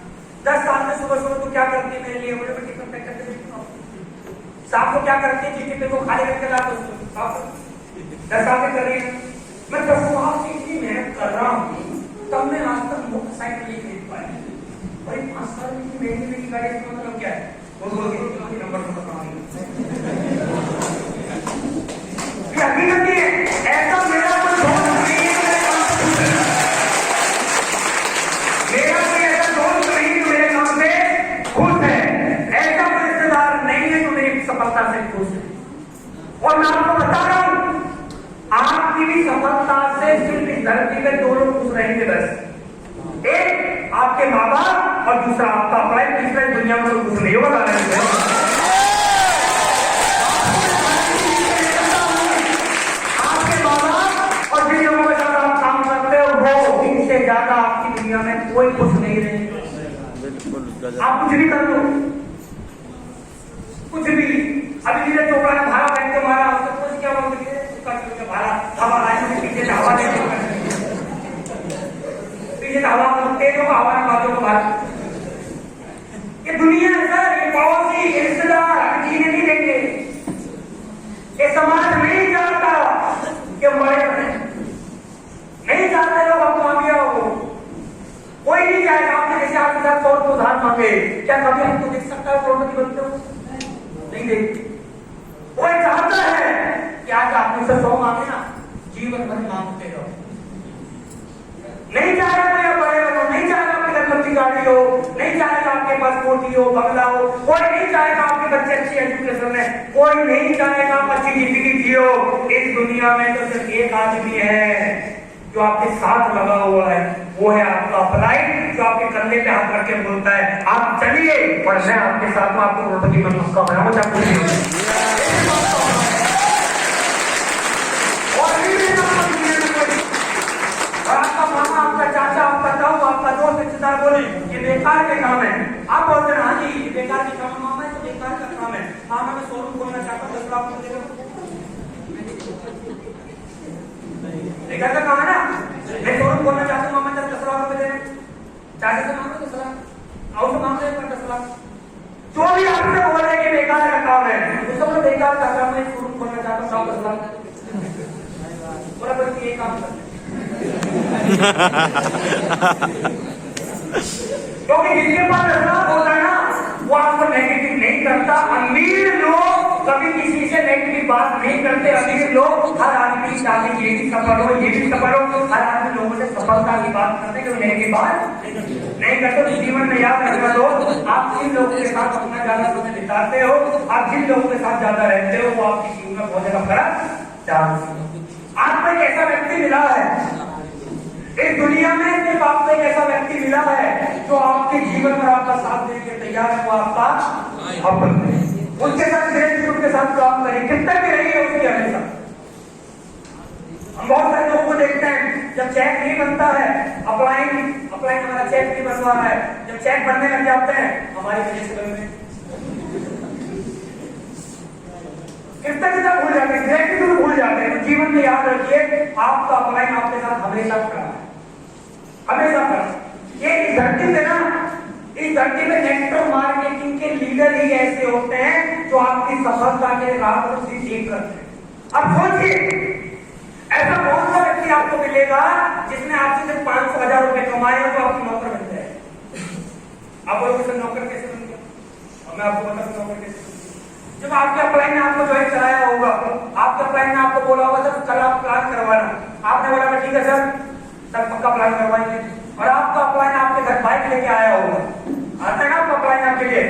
10 साल में सुबह सुबह तो क्या करती है मेरे लिए, बोले मैं टिफिन पैक करके देती हूँ। शाम को क्या करती है, टिफिन को खाली करके ला दो। 10 साल से कर रही है। मैं 10 साल से इतनी मेहनत कर रहा हूँ, तब मैं आज तक मोटरसाइकिल नहीं खरीद पाया। भाई 5 साल में महंगी गाड़ी का मतलब क्या है? वो नंबर हकीकत है, ऐसा मेरा कोई दोस्त नहीं है, मेरा कोई ऐसा दोस्त नहीं जो मेरे काम से खुश है, ऐसा कोई रिश्तेदार नहीं है जो मेरी सफलता से खुश है। और मैं आपको बता रहा हूं, आपकी भी सफलता से सिर्फ इस धरती में 2 लोग खुश रहेंगे बस, एक आपके माँ बाप और दूसरा आपका अपराध, तीसरा दुनिया में कुछ नहीं होगा। आपके माँ बाप और जिन लोगों के साथ आप काम करते हो वो इनसे ज्यादा आपकी दुनिया में कोई खुश नहीं रहेगा। आप कुछ भी कर लो, कुछ भी। अभी नीरज चोपड़ा ने भाला फेंक के मारा, उसका कुछ क्या भाला हवा आए पीछे से हवा नहीं, हवा तेज होगा, हवा में बातों को बात। ये दुनिया है सर, ये पड़ोसी रिश्तेदार जीने नहीं देंगे। ये समाज नहीं चाहता कि बड़े बने, नहीं चाहते लोग हम कामयाब हो। कोई नहीं चाहेगा आपने जैसे आपके साथ 100 रुपये उधार मांगे, क्या कभी आपको देख सकता है करोड़पति बनते हो? नहीं देखते। कोई चाहता है कि आज आप मुझसे 100 मांगे ना, जीवन भर मांगते रहो। नहीं चाहेगा कोई आप बड़े बनो, नहीं चाहेगा आपकी लंबी गाड़ी हो, नहीं चाहेगा आपके पास कोठी हो, बंगला हो, कोई नहीं चाहेगा आपके बच्चे अच्छी एजुकेशन है, कोई नहीं चाहेगा आप अच्छी जिंदगी जियो। इस दुनिया में तो सिर्फ एक आदमी है जो आपके साथ लगा हुआ है, वो है आपका अपराध, जो आपके कंधे पे हाथ रख के बोलता है आप चलिए और मैं आपके साथ में आपको करोड़पति बन उसका बनाऊंगा। चाचा आपका ताऊ आपका दोस्त रिश्तेदार बोले ये बेकार के काम है, आप बोलते हैं हाँ जी ये बेकार के काम है, मामा ये तो बेकार का काम है, मामा मैं शोरूम खोलना चाहता हूँ 10 लाख रुपए देगा, बेकार का काम है ना। मैं शोरूम खोलना चाहता हूँ, मामा 10 लाख रुपए देना, चाचा से मांगो 10 लाख और तो मांग रहे 10 लाख। जो भी आपसे बोल रहे कि बेकार का काम है, तो सब लोग बेकार का काम है, शोरूम खोलना चाहता हूँ 10 लाख, बोला बल्कि ये काम कर क्योंकि जिसके पास अखलाक होता है ना वो आपको नेगेटिव नहीं करता। अमीर लोग कभी किसी से नेगेटिव बात नहीं करते। अमीर लोग हर आदमी चाहते ये भी सफल हो, ये भी सफल हो। हर आदमी लोगों से सफलता की बात करते, कोई नेगेटिव बात नहीं करते। तो जीवन में याद रखना दो, आप जिन लोगों के साथ अपना ज्यादा समय बिताते हो, आप जिन लोगों के साथ ज्यादा रहते हो, वो आपकी जीवन में बहुत ज्यादा फर्क डालते हो। आपको एक ऐसा व्यक्ति मिला है इस दुनिया में, सिर्फ आपको एक ऐसा व्यक्ति मिला है जो आपके जीवन में आपका साथ देने के तैयार है, वो आपका अपन है। उसके साथ ग्रेटिट्यूड के साथ काम करें, कितना भी रहिए उसकी हमेशा। हम बहुत सारे लोगों को देखते हैं जब चेक नहीं बनता है, अप्लाइन हमारा चेक नहीं बनवा रहा है, जब चेक बनने लग जाते हैं हमारी वजह से बनने कितना भूल जाते हैं, ग्रेटिट्यूड भूल जाते हैं। तो जीवन में याद रखिए आपका अप्लाइन आपके साथ हमेशा खड़ा है, हमेशा खड़ा। ये इस धरती पे ना, इस धरती में नेटवर्क मार्केटिंग के लीडर ही ऐसे होते हैं जो आपकी सफलता के राह को ठीक करते हैं। अब सोचिए ऐसा कौन सा व्यक्ति आपको मिलेगा जिसने आपसे सिर्फ 500,000 रुपए कमाए हो तो आपकी नौकर बन जाए। आप बोलोगे सर नौकर कैसे बन गया? और मैं आपको बताऊं नौकर कैसे। जब आपके अप्लाई ने आपको ज्वाइन कराया होगा, आपके अप्लाई ने आपको बोला होगा सर कल आप प्लान करवाना, आपने बोला ठीक है सर पक्का प्लान करवाएंगे। और आपका अप्लाई ने आपके घर बाइक लेके आया होगा, आता है ना आपका अप्लाई आपके लिए,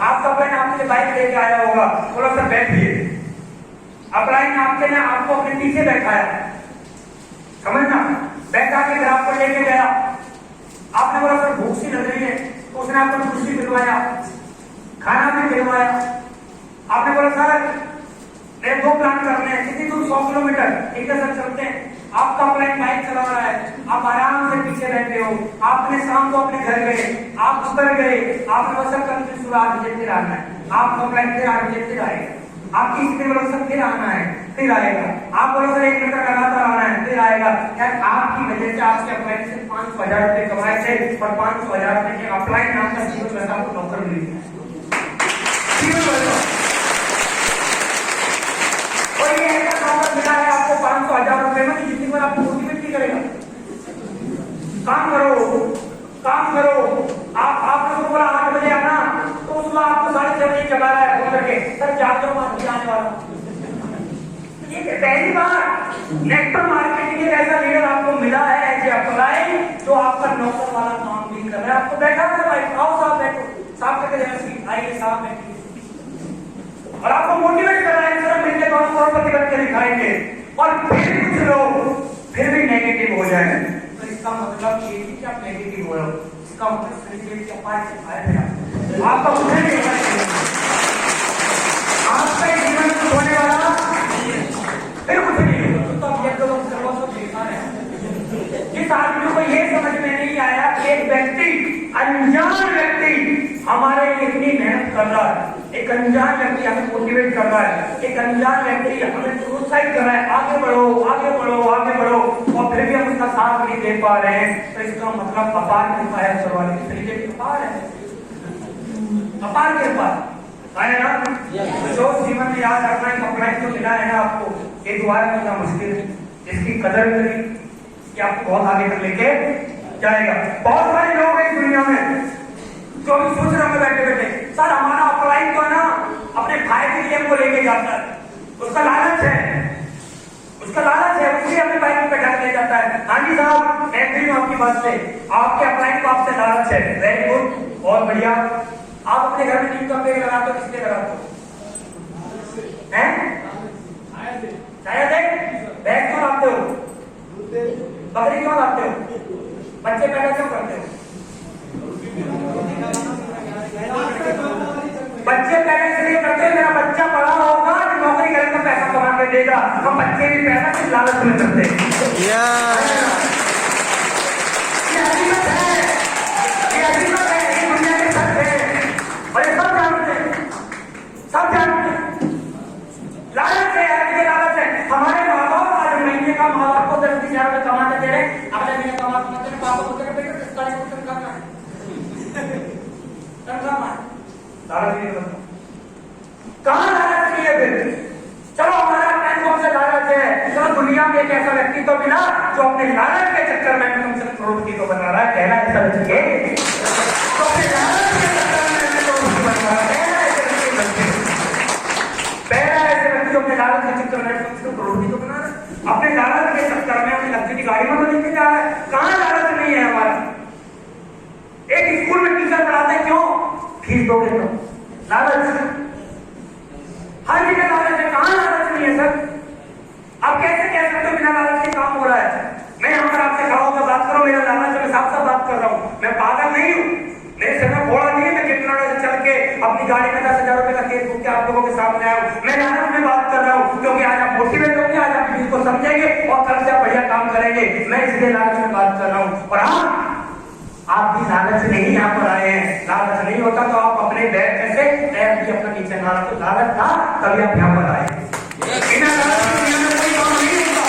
आपका अप्लाई ने आपके लिए बाइक लेके आया होगा, बोला सर बैठिए। अप्लाई ने आपको अपने पीछे बैठाया, समझना, बैठा के घर आपको लेके गया। आपने बोला सर भूख सी लग रही है, तो उसने आपको जूस भी पिलवाया, खाना भी पिलवाया। आपने बोला सर मेरे 2 प्लान करने हैं, कितनी दूर? 100 किलोमीटर। ठीक है सर चलते हैं। आपका अप्लाई बाइक चला रहा है, आप आराम से पीछे बैठे हो। आपने शाम को अपने घर गए, आप उतर गए, आपने बोला सर कल सुबह 8 बजे फिर आना है। आपका अप्लाई फिर 8 बजे फिर आएगा। आपकी इसने बोला सर फिर आना है, फिर आएगा। आप बोलो सर 1 घंटा लगातार आना है, फिर आएगा। यार आपकी वजह से आपके अप्लाई से 500,000 रुपए कमाए थे और 500,000 रुपए के अप्लाई नाम का जीवन में आपको नौकर मिल गया। और ये ऐसा नौकर मिला है आपको 500,000 रुपए में, जितनी बार आपको मोटिवेट नहीं करेगा। काम करो, काम करो। आपने तो बोला 8 बजे आना, तो सुबह आपको 6:30 बजे जगा रहा है फोन करके, सर जाग जाओ 5 बजे आने वाला। ये पहली बार नेटवर्क मार्केटिंग एक ऐसा लीडर आपको मिला है ऐसे अप्लाई जो आपका नौकर वाला काम भी कर रहा है। आपको बैठा है भाई, आओ साहब बैठो, साहब करके आइए साहब बैठिए, और आपको मोटिवेट कर रहा है सर मिलके करोड़पति बन के दिखाएंगे। और फिर कुछ लोग फिर भी नेगेटिव हो जाए, तो इसका मतलब ये नहीं कि आप नेगेटिव हो रहे हो, इसका मतलब आपका कुछ नहीं होना चाहिए। आपका जीवन कुछ होने वाला फिर कुछ नहीं होगा। तो अब ये लोग सब देखा है, जिस आदमी को ये समझ में नहीं आया कि एक व्यक्ति, अनजान व्यक्ति हमारे लिए इतनी मेहनत कर रहा है, एक अनजान व्यक्ति हमें मोटिवेट कर रहा है, एक अनजान व्यक्ति हमें प्रोत्साहित कर रहा है आगे बढ़ो आगे बढ़ो आगे बढ़ो, और फिर भी हम उसका साथ नहीं दे पा रहे हैं, तो इसका मतलब अपार कृपा है करवाने के तरीके की अपार है, अपार कृपा है ना। जो जीवन में याद रखना है अप्लाई तो मिला है ना आपको, ये दोबारा मिलना मुश्किल है, इसकी कदर करें कि आपको बहुत आगे तक लेके जाएगा। बहुत सारे लोग हैं इस दुनिया में जो भी सोच रहे होंगे बैठे बैठे, सर हमारा अप्लाई तो है ना अपने भाई के लिए हमको लेके जाता है, उसका लालच है, उसका लालच है, उसलिए अपने भाई को बैठा के ले जाता है। हाँ जी साहब मैं एग्री हूं आपकी बात से, आपके अप्लाई को आपसे लालच है, वेरी गुड, बहुत बढ़िया। आप अपने घर में नीम का पेड़ लगाते हो, किसलिए लगाते हो? हैं? शायद भैंस क्यों लाते हो? बकरी क्यों लाते हो? बच्चे पैदा क्यों करते हो? बच्चे पैदा इसलिए करते हैं मेरा बच्चा बड़ा होगा तो नौकरी करेगा पैसा कमा के देगा। हम बच्चे भी पैदा सिर्फ लालच में करते हैं। ये हकीकत है, ये हकीकत है, ये दुनिया के सच है और ये सब जानते हैं, सब जानते हैं। लालच है, लालच है। हमारे माँ बाप आज महीने का माँ बाप को 10-20 हज़ार कमाते दे रहे, अगले महीने कमाते पापा को तेरे बेटे करना है, कहाँ लालच नहीं है फिर? चलो हमारा प्लान कौन सा लालच है? चलो दुनिया में एक ऐसा व्यक्ति तो मिला जो अपने लालच के चक्कर में कम से कम करोड़पति को बना रहा है। कहना ऐसा व्यक्ति है तो अपने लालच के चक्कर में करोड़पति बना रहा है। पहला ऐसे व्यक्ति अपने लालच के चक्कर में कम से कम करोड़पति को बना रहा है। अपने लालच के चक्कर में अपनी लग्जरी गाड़ी में तो लेके जा रहा है। कहाँ लालच नहीं है हमारा? एक स्कूल में टीचर पढ़ाते हैं, क्यों? फीस दोगे तो लालच। हर जगह लालच है, कहाँ लालच नहीं है सर? आप कैसे कह सकते हो बिना लालच के काम हो रहा है? मैं यहाँ पर आपसे खड़ा होकर बात कर रहा हूँ, मेरा लालच है, मैं साफ साफ बात कर रहा हूँ। मैं पागल नहीं हूँ, मेरे सर में घोड़ा नहीं है, मैं कितना से चल के अपनी गाड़ी में 10,000 रुपए का केस बुक के आप लोगों के सामने आया हूँ। मैं लालच में बात कर रहा हूँ क्योंकि आज आप मोटिवेट होंगे, आज आप चीज को समझेंगे और कल से आप बढ़िया काम करेंगे। मैं इसलिए लालच में बात कर रहा हूँ। और हाँ, आप भी लालच नहीं यहाँ पर आए हैं। लालच नहीं होता तो आप अपने बैग में से पैर भी अपना नीचे ना रखो। लालच था तभी आप यहाँ पर आए। बिना लालच के दुनिया में कोई काम नहीं होता।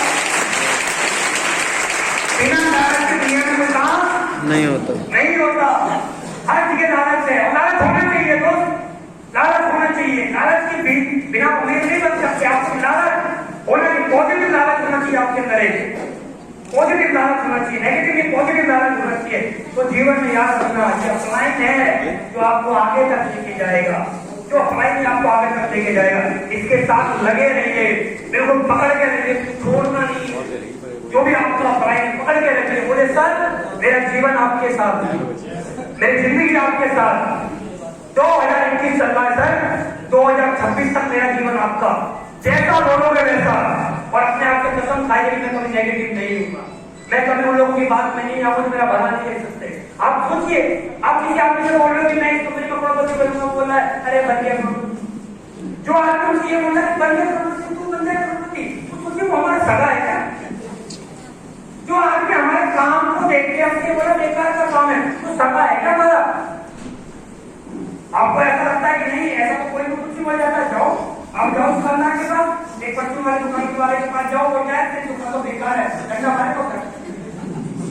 बिना लालच के दुनिया में कोई काम नहीं होता, नहीं होता। हर जगह लालच है, लालच होना चाहिए दोस्त, लालच होना चाहिए। लालच की बिना उम्मीद नहीं बन सकते। आपको लालच होना चाहिए, पॉजिटिव लालच होना चाहिए आपके अंदर। पॉजिटिव लालच होना चाहिए, नेगेटिव नहीं, पॉजिटिव लालच होना चाहिए। तो जीवन में याद रखना, ये अप्लाइन है जो आपको आगे तक लेके जाएगा, जो अप्लाइन आपको आगे तक लेके जाएगा। इसके साथ लगे रहिए, बिल्कुल पकड़ के रहिए, छोड़ना नहीं। जो भी आपका अप्लाइन पकड़ के रखिए, बोले सर मेरा जीवन आपके साथ है, मेरी जिंदगी आपके साथ। 2021 चल रहा है सर, 2026 तक मेरा जीवन आपका, जैसा बोलोगे वैसा। और अपने आप से कसम खाइए कि मैं कभी नेगेटिव नहीं हूँ, मैं कभी उन लोगों की बात में नहीं आऊंगा, मेरा भला नहीं देख सकते। आप सोचिए, आप किसी आदमी से बोल रहे हो कि मैं इस कंपनी का प्रोडक्ट करूंगा, बोल रहा है अरे बढ़िया करो। जो आदमी मुझे ये बोल रहा है बढ़िया करो, तू बंदे करोड़पति, तो सोचिए वो हमारा सगा है क्या? जो आदमी हमारे काम को देख के हमसे बोला बेकार का काम है, तो सगा है क्या हमारा? आपको ऐसा लगता है कि नहीं, ऐसा तो कोई कुछ नहीं बोल जाता। जाओ, आप जाओ दुकानदार के पास, एक परचून वाले दुकान वाले के पास जाओ, वो क्या है तेरी दुकान तो बेकार है, ऐसा हमारे को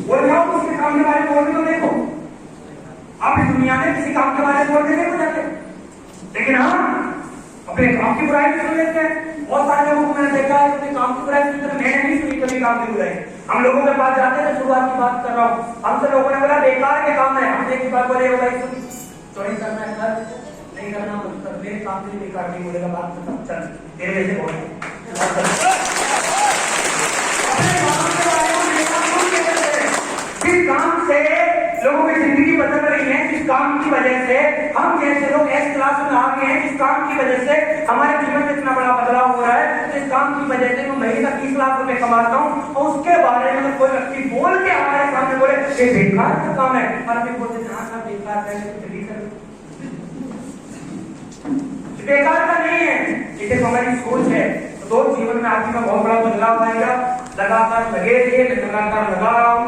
बोल जाओ, उसके काम के बारे में बोल तो देखो। आप इस दुनिया में किसी काम के बारे में बोलते देखो जाके, लेकिन हाँ अपने काम की बुराई सुन लेते हैं। बहुत सारे लोगों को मैंने देखा है अपने काम की बुराई सुनते, मैंने नहीं सुनी कभी काम की बुराई। हम लोगों के पास जाते हैं, शुरुआत की बात कर रहा हूँ, हमसे लोगों ने बोला बेकार के काम है, हमने एक बार बोले भाई चोरी करना है सर, नहीं करना, मतलब मेरे काम के लिए बेकार नहीं बोलेगा, बात खत्म, चल तेरे वजह से बोल जिस काम से लोगों की जिंदगी बदल रही है, जिस काम की वजह से हम जैसे लोग एस क्लास में आ गए हैं, जिस काम की वजह से हमारे जीवन में इतना बड़ा बदलाव हो रहा है, जिस काम की वजह से मैं महीने का 30 लाख रुपए कमाता हूँ, और उसके बारे में कोई व्यक्ति बोल के हमारे सामने बोले ये बेकार का काम है, और अभी बोलते हाँ सर बेकार है, बेकार का नहीं है, इसे हमारी सोच है। तो जीवन में आपकी में बहुत बड़ा बदलाव आएगा। लगातार लगे रहिए, मैं लगातार लगा रहा हूँ।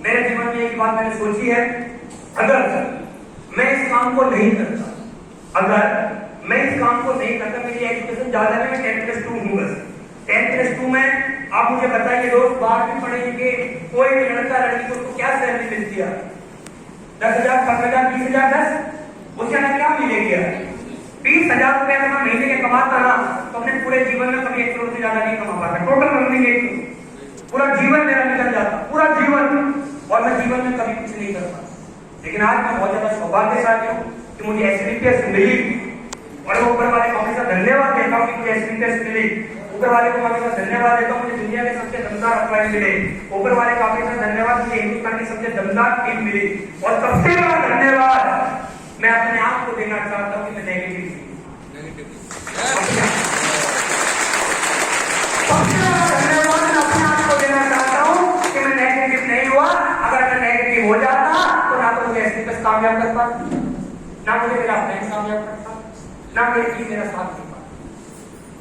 मेरे जीवन में एक बात मैंने सोची है, अगर मैं इस काम को नहीं करता, अगर मैं इस काम को नहीं करता, मेरी एजुकेशन ज्यादा है, मैं 10+2 हूँ बस। 10+2 में आप मुझे बताइए दोस्त, बाहर भी पढ़े लिखे कोई भी लड़का लड़की को उसको क्या सैलरी मिलती है? 10,000, 15,000, 20,000, 10, उसके अंदर क्या मिलेगी? 20,000 रुपए अगर मैं महीने के कमाता ना, तो अपने पूरे जीवन में कभी 1 करोड़ से ज्यादा नहीं कमा पाता। टोटल अर्निंग पूरा जीवन मेरा निकल जाता, पूरा जीवन, और मैं जीवन में कभी कुछ नहीं करता। लेकिन आज मैं बहुत ज्यादा सौभाग्यशाली हूँ कि मुझे एसपीपीएस मिली, और ऊपर वाले को हमेशा धन्यवाद देता हूँ कि मुझे एसपीपीएस मिली। ऊपर वाले को हमेशा धन्यवाद देता हूँ, मुझे दुनिया के सबसे दमदार अप्लाई मिले। ऊपर वाले को हमेशा धन्यवाद, मुझे हिंदुस्तान की सबसे दमदार टीम मिली। और सबसे बड़ा धन्यवाद मैं अपने आप को देना चाहता हूँ कि मैं नेगेटिव धन्यवाद मैं अपने आप को देना चाहता हूँ कि मैं नेगेटिव नहीं हुआ। अगर मैं नेगेटिव हो जाता तो ना तो मुझे एसपीपीएस कामयाब करता, ना मुझे मेरा फ्रेंड कामयाब करता, ना मेरी टीम मेरा साथ देता।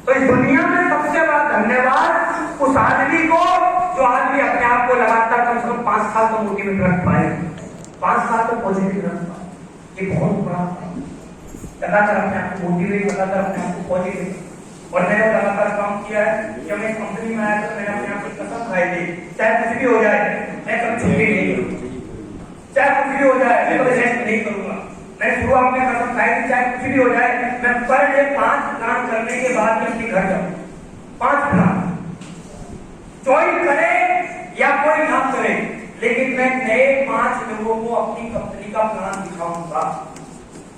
तो इस दुनिया में सबसे बड़ा धन्यवाद उस आदमी को जो आदमी अपने आप को लगातार कम से कम 5 साल तक मोटिवेट रख पाए, 5 साल तक पॉजिटिव रख पाए। ये बहुत बड़ा लगातार अपने आप को मोटिवेट, लगातार अपने आप को पॉजिटिव। और मैंने लगातार काम किया है। जब मैं कंपनी में आया तो मैंने अपने आप की कसम खाई थी, चाहे कुछ भी हो जाए मैं कभी छुट्टी नहीं करूंगी, चाहे कुछ भी हो जाए मैं कभी रेस्ट नहीं करूंगा। मैंने शुरुआत में कसम खाई थी, चाहे कुछ भी हो जाए मैं पर डे 5 प्लान करने के बाद मैं अपने घर जाऊँ, 5 प्लान। ज्वाइन करे या कोई ना करे, लेकिन मैं नए 5 लोगों को अपनी कंपनी का प्लान दिखाऊंगा।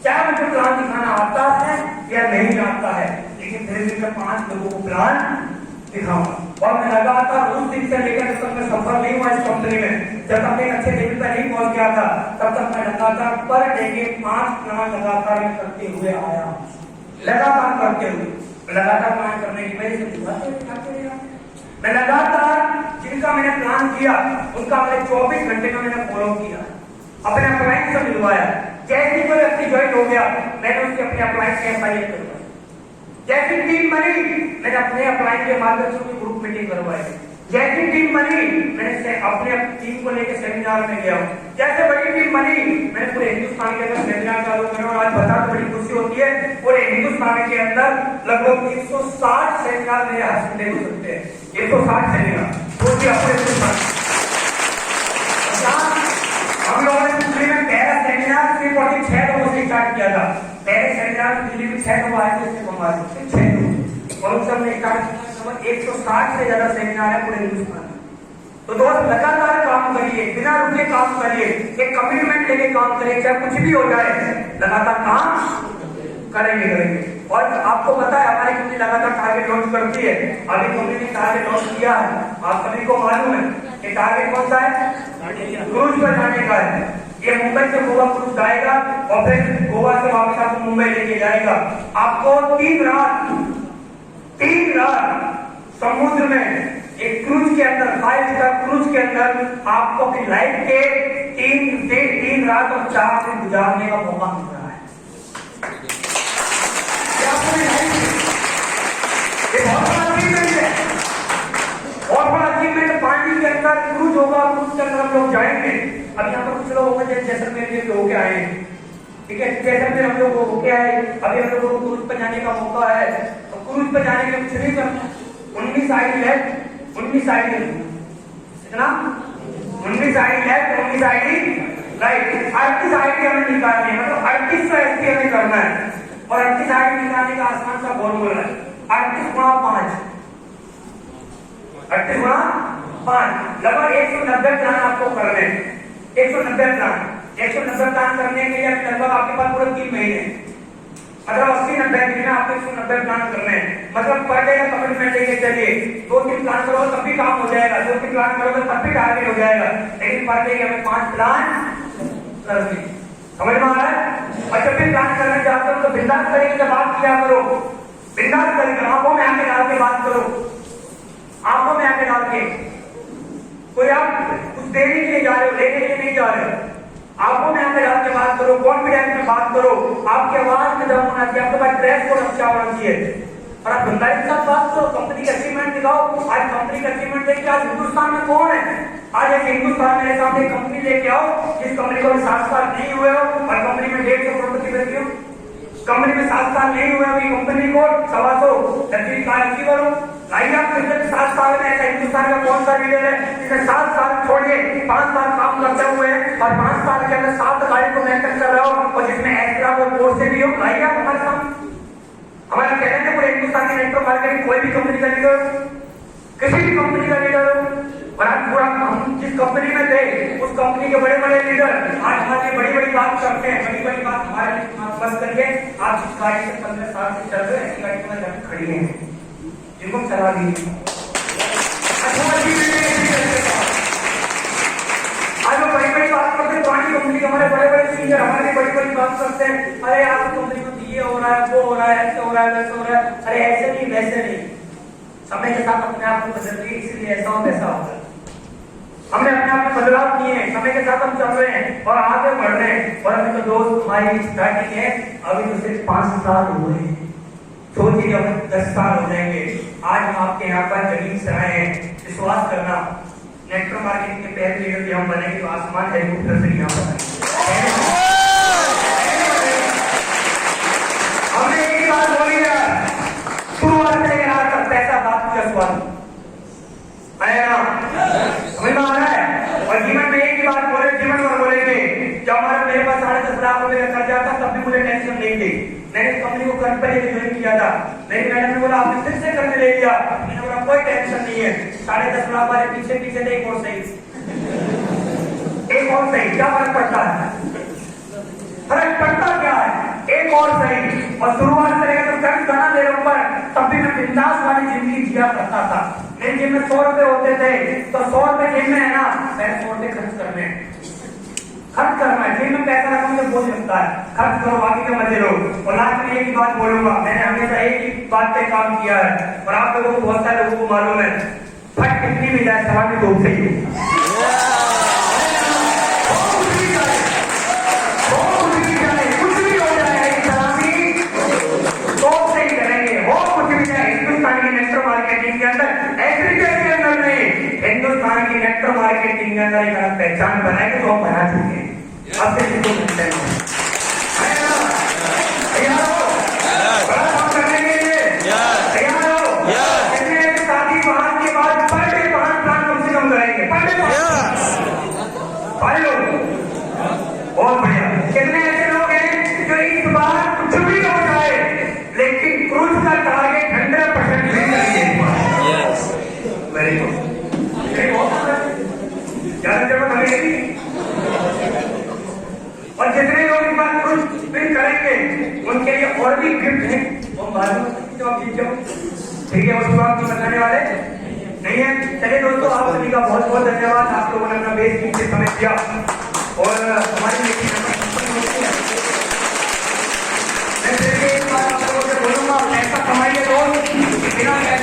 क्या मुझे प्लान दिखाना आता है या नहीं आता है, लेकिन धीरे धीरे 5 लोगों को प्लान दिखाऊंगा। और मैं लगातार उस दिन से लेकर जब तक मैं सफल नहीं हुआ इस कंपनी में, जब तक मैं अच्छे लेवल पर नहीं पहुंच गया था, तब तक मैं लगातार पर डे के 5 प्लान लगातार करते हुए आया, लगातार करते हुए। लगातार प्लान करने की वजह से मैं लगातार जिनका मैंने प्लान किया उनका मैंने 24 घंटे में मैंने फॉलो किया, अपने क्लाइंट से मिलवाया। जैसे कोई व्यक्ति ज्वाइन हो गया, मैंने उसके अपने क्लाइंट से एफआईआर करवाई। जैसी टीम बनी, मैंने अपने क्लाइंट के माध्यम से ग्रुप मीटिंग करवाई। जैसी टीम बनी, मैंने अपने टीम को लेकर सेमिनार में गया। जैसे बड़ी टीम बनी, मैंने पूरे हिंदुस्तान के अंदर सेमिनार चालू किया। और आज बता तो बड़ी खुशी होती है, पूरे हिंदुस्तान के अंदर लगभग 160 सेमिनार मेरे हाथ में हो सकते हैं। 160 सेमिनार हम लोगों ने दिल्ली में पहला सेमिनार 6 लोगों से स्टार्ट किया था। पहले सेमिनार दिल्ली में 6 लोग आए थे, उससे 6 लोग, और उन सब ने स्टार्ट किया। 160 से ज्यादा सेमिनार है पूरे हिंदुस्तान में। तो दोस्त लगातार काम करिए, बिना रुके काम करिए, एक कमिटमेंट लेके काम करिए, चाहे कुछ भी हो जाए, लगातार काम करेंगे। और आपको पता है हमारी कंपनी लगातार टारगेट लॉन्च करती है। अभी कंपनी ने टारगेट लॉन्च किया है, आप सभी को मालूम है कि टारगेट कौन सा है? क्रूज पर जाने का है। ये मुंबई से गोवा क्रूज जाएगा और फिर गोवा से वापस आपको मुंबई लेके जाएगा। आपको 3 रात समुद्र में एक क्रूज के अंदर, 5 स्टार क्रूज के अंदर आपको अपनी लाइफ के 3 रात और 4 दिन गुजारने का मौका मिल रहा है। ये बहुत बड़ा अचीवमेंट है, बहुत बड़ा अचीवमेंट। पानी के अंदर क्रूज होगा, क्रूज के अंदर हम लोग जाएंगे। अब यहाँ पर कुछ लोग होंगे जैसलमेर के होके आए हैं, ठीक है, जैसलमेर हम लोग होके आए। अभी हम लोगों को क्रूज पर जाने का मौका है, तो क्रूज पर जाने के कुछ नहीं करना। 19 आईडी लेफ्ट, 19 आईडी कितना, 19 ID left, 19 ID right, 38 ID हमें निकालनी है। मतलब 38 एसपी हमें करना है। और 38 आईडी निकालने का आसान सा बोल बोल रहा है, 38 गुणा 5, 38 गुणा 5, लगभग 190 प्लान आपको करने हैं। 190 प्लान करने के लिए लगभग आपके पास पूरे 3 महीने, मतलब 80-90 दिन में आपको 190 प्लान करने हैं। मतलब पर डे का कमिटमेंट लेके चलिए। 2-3 प्लान करोगे तब भी काम हो जाएगा, 2-3 प्लान करोगे तब भी टारगेट हो जाएगा, लेकिन पर डे हमें 5 प्लान करने। समझ में आ रहा है? और जब भी प्लान करने जाते हो तो बिंदास तरीके से बात किया करो, बिंदास तरीके, आंखों में आंखें डाल के बात करो, आंखों में आंखें डाल के। कोई आप कुछ देने के लिए जा रहे हो, लेने के लिए नहीं जा रहे हो, आंखों में आंखें डाल के बात करो, कॉन्फिडेंस में बात करो, आपकी आवाज में दम होना चाहिए, आपके पास ड्रेस कोड अच्छा होना चाहिए, और आप गंदाई के साथ बात करो, कंपनी का अचीवमेंट दिखाओ। आज कंपनी का अचीवमेंट देखिए, आज हिंदुस्तान में कौन है? आज एक हिंदुस्तान मेरे सामने कंपनी लेके आओ जिस कंपनी को 7 साल नहीं हुए हो और कंपनी में 150 करोड़ बैठी हो। कंपनी में 7 साल नहीं हुए अभी कंपनी को 125 अचीवर हो। लाइए आप पिछले 7 साल में ऐसा हिंदुस्तान का कौन सा लीडर है जिसने 7 साल छोड़िए 5 साल काम करते हुए और 5 साल के अंदर 7 गाड़ी को मेंटेन कर रहे हो और जिसमें एक्स्ट्रा वो कोर्स से भी हो। लाइए आप हमारे सामने, हमारा कहना है पूरे हिंदुस्तान के नेटवर्क मार्केटिंग कोई भी कंपनी का लीडर, किसी भी कंपनी का लीडर हो, और आज पूरा हम जिस कंपनी में थे उस कंपनी के बड़े बड़े लीडर आज हमारे बड़ी बड़ी बात करते हैं, बड़ी बड़ी बात हमारे बस करके आप जिस गाड़ी से 15 साल से चल रहे हैं ऐसी गाड़ी में जाकर खड़ी है जिनको चला दी। आज वो बड़ी बड़ी बात करते हैं, पुरानी कंपनी के हमारे बड़े बड़े सीनियर हमारे बड़ी बड़ी बात करते हैं, अरे आप कंपनी को ये हो रहा है, वो हो रहा है, ऐसे हो रहा है, वैसे हो रहा है। अरे ऐसे नहीं वैसे नहीं, समय के साथ अपने आप को बदलिए, इसलिए ऐसा हो वैसा होगा। हमने अपने आप में बदलाव किए हैं, समय के साथ हम चल रहे हैं और आगे बढ़ रहे हैं। और अभी तो दोस्त हमारी स्टार्टिंग है, अभी तो सिर्फ 5 साल हुए हैं, सोचिए अब 10 साल हो जाएंगे। आज हम आपके यहाँ पर जमीन से आए हैं, विश्वास करना नेटवर्क मार्केटिंग के पहले लीडर भी हम बनेंगे तो आसमान हेलीकॉप्टर से यहाँ पर हमने एक बात बोली है, शुरुआत से आज तक पैसा बात किया सवाल समझ में आ रहा है। और जीवन में एक ही बात बोले, जीवन में बोलेंगे जब हमारे मेरे पास 10.5 लाख रुपए का कर्जा था तब भी मुझे टेंशन नहीं थी। मैंने इस कंपनी को कर्ज पर ज्वाइन किया था, मेरी मैडम ने बोला आपने फिर से करने ले लिया, मैंने बोला कोई टेंशन नहीं है, 10.5 लाख वाले पीछे पीछे थे, एक और सही, एक और सही, क्या फर्क पड़ता है? फर्क पड़ता क्या है? एक और सही। और शुरुआत करेगा तो कभी गाना मेरे ऊपर, तब भी मैं बिंदास वाली जिंदगी जिया करता था। मेरे जेब में 100 रुपए होते थे तो 100 रुपए जेब में है ना, मैंने 100 रुपए खर्च करना है। जेब में पैसा रखना मुझे बोझ लगता है। खर्च करो, बाकी का मजे लो। और लास्ट में एक ही बात बोलूंगा, मैंने हमेशा एक ही बात पे काम किया है और आप लोगों को, बहुत सारे लोगों को मालूम है, फट कितनी भी जाए सवाल तो सही मार्केटिंग के अंदर, एग्रीकल्चर के अंदर नहीं, हिंदुस्तान की नेटवर्क मार्केटिंग के अंदर एक अलग पहचान बनाएंगे तो हम बना चुके हैं। अब से इसको मिलते हैं तैयार हो बड़ा काम करने के लिए, तैयार हो? कितने शादी बहार के बाद पर डे 5 प्लान कम से कम करेंगे, पर डे 5 लोग, बहुत बढ़िया। कितने ऐसे लोग हैं जो इस बार कुछ भी हो जाए लेकिन क्रूज का टारगेट 100% वेरी गुड, ज्यादा जरूरत लगेगी। और जितने लोग इस बार क्रूज विन करेंगे उनके लिए और भी गिफ्ट है, वो मालूम जो आप जीत जाओ, ठीक है? उसको आप बताने वाले नहीं है। चलिए दोस्तों, आप सभी का बहुत बहुत धन्यवाद, आप लोगों ने अपना बेस समय दिया और हमारी मैं फिर एक बार आप लोगों से बोलूंगा, ऐसा कमाइए दोस्त बिना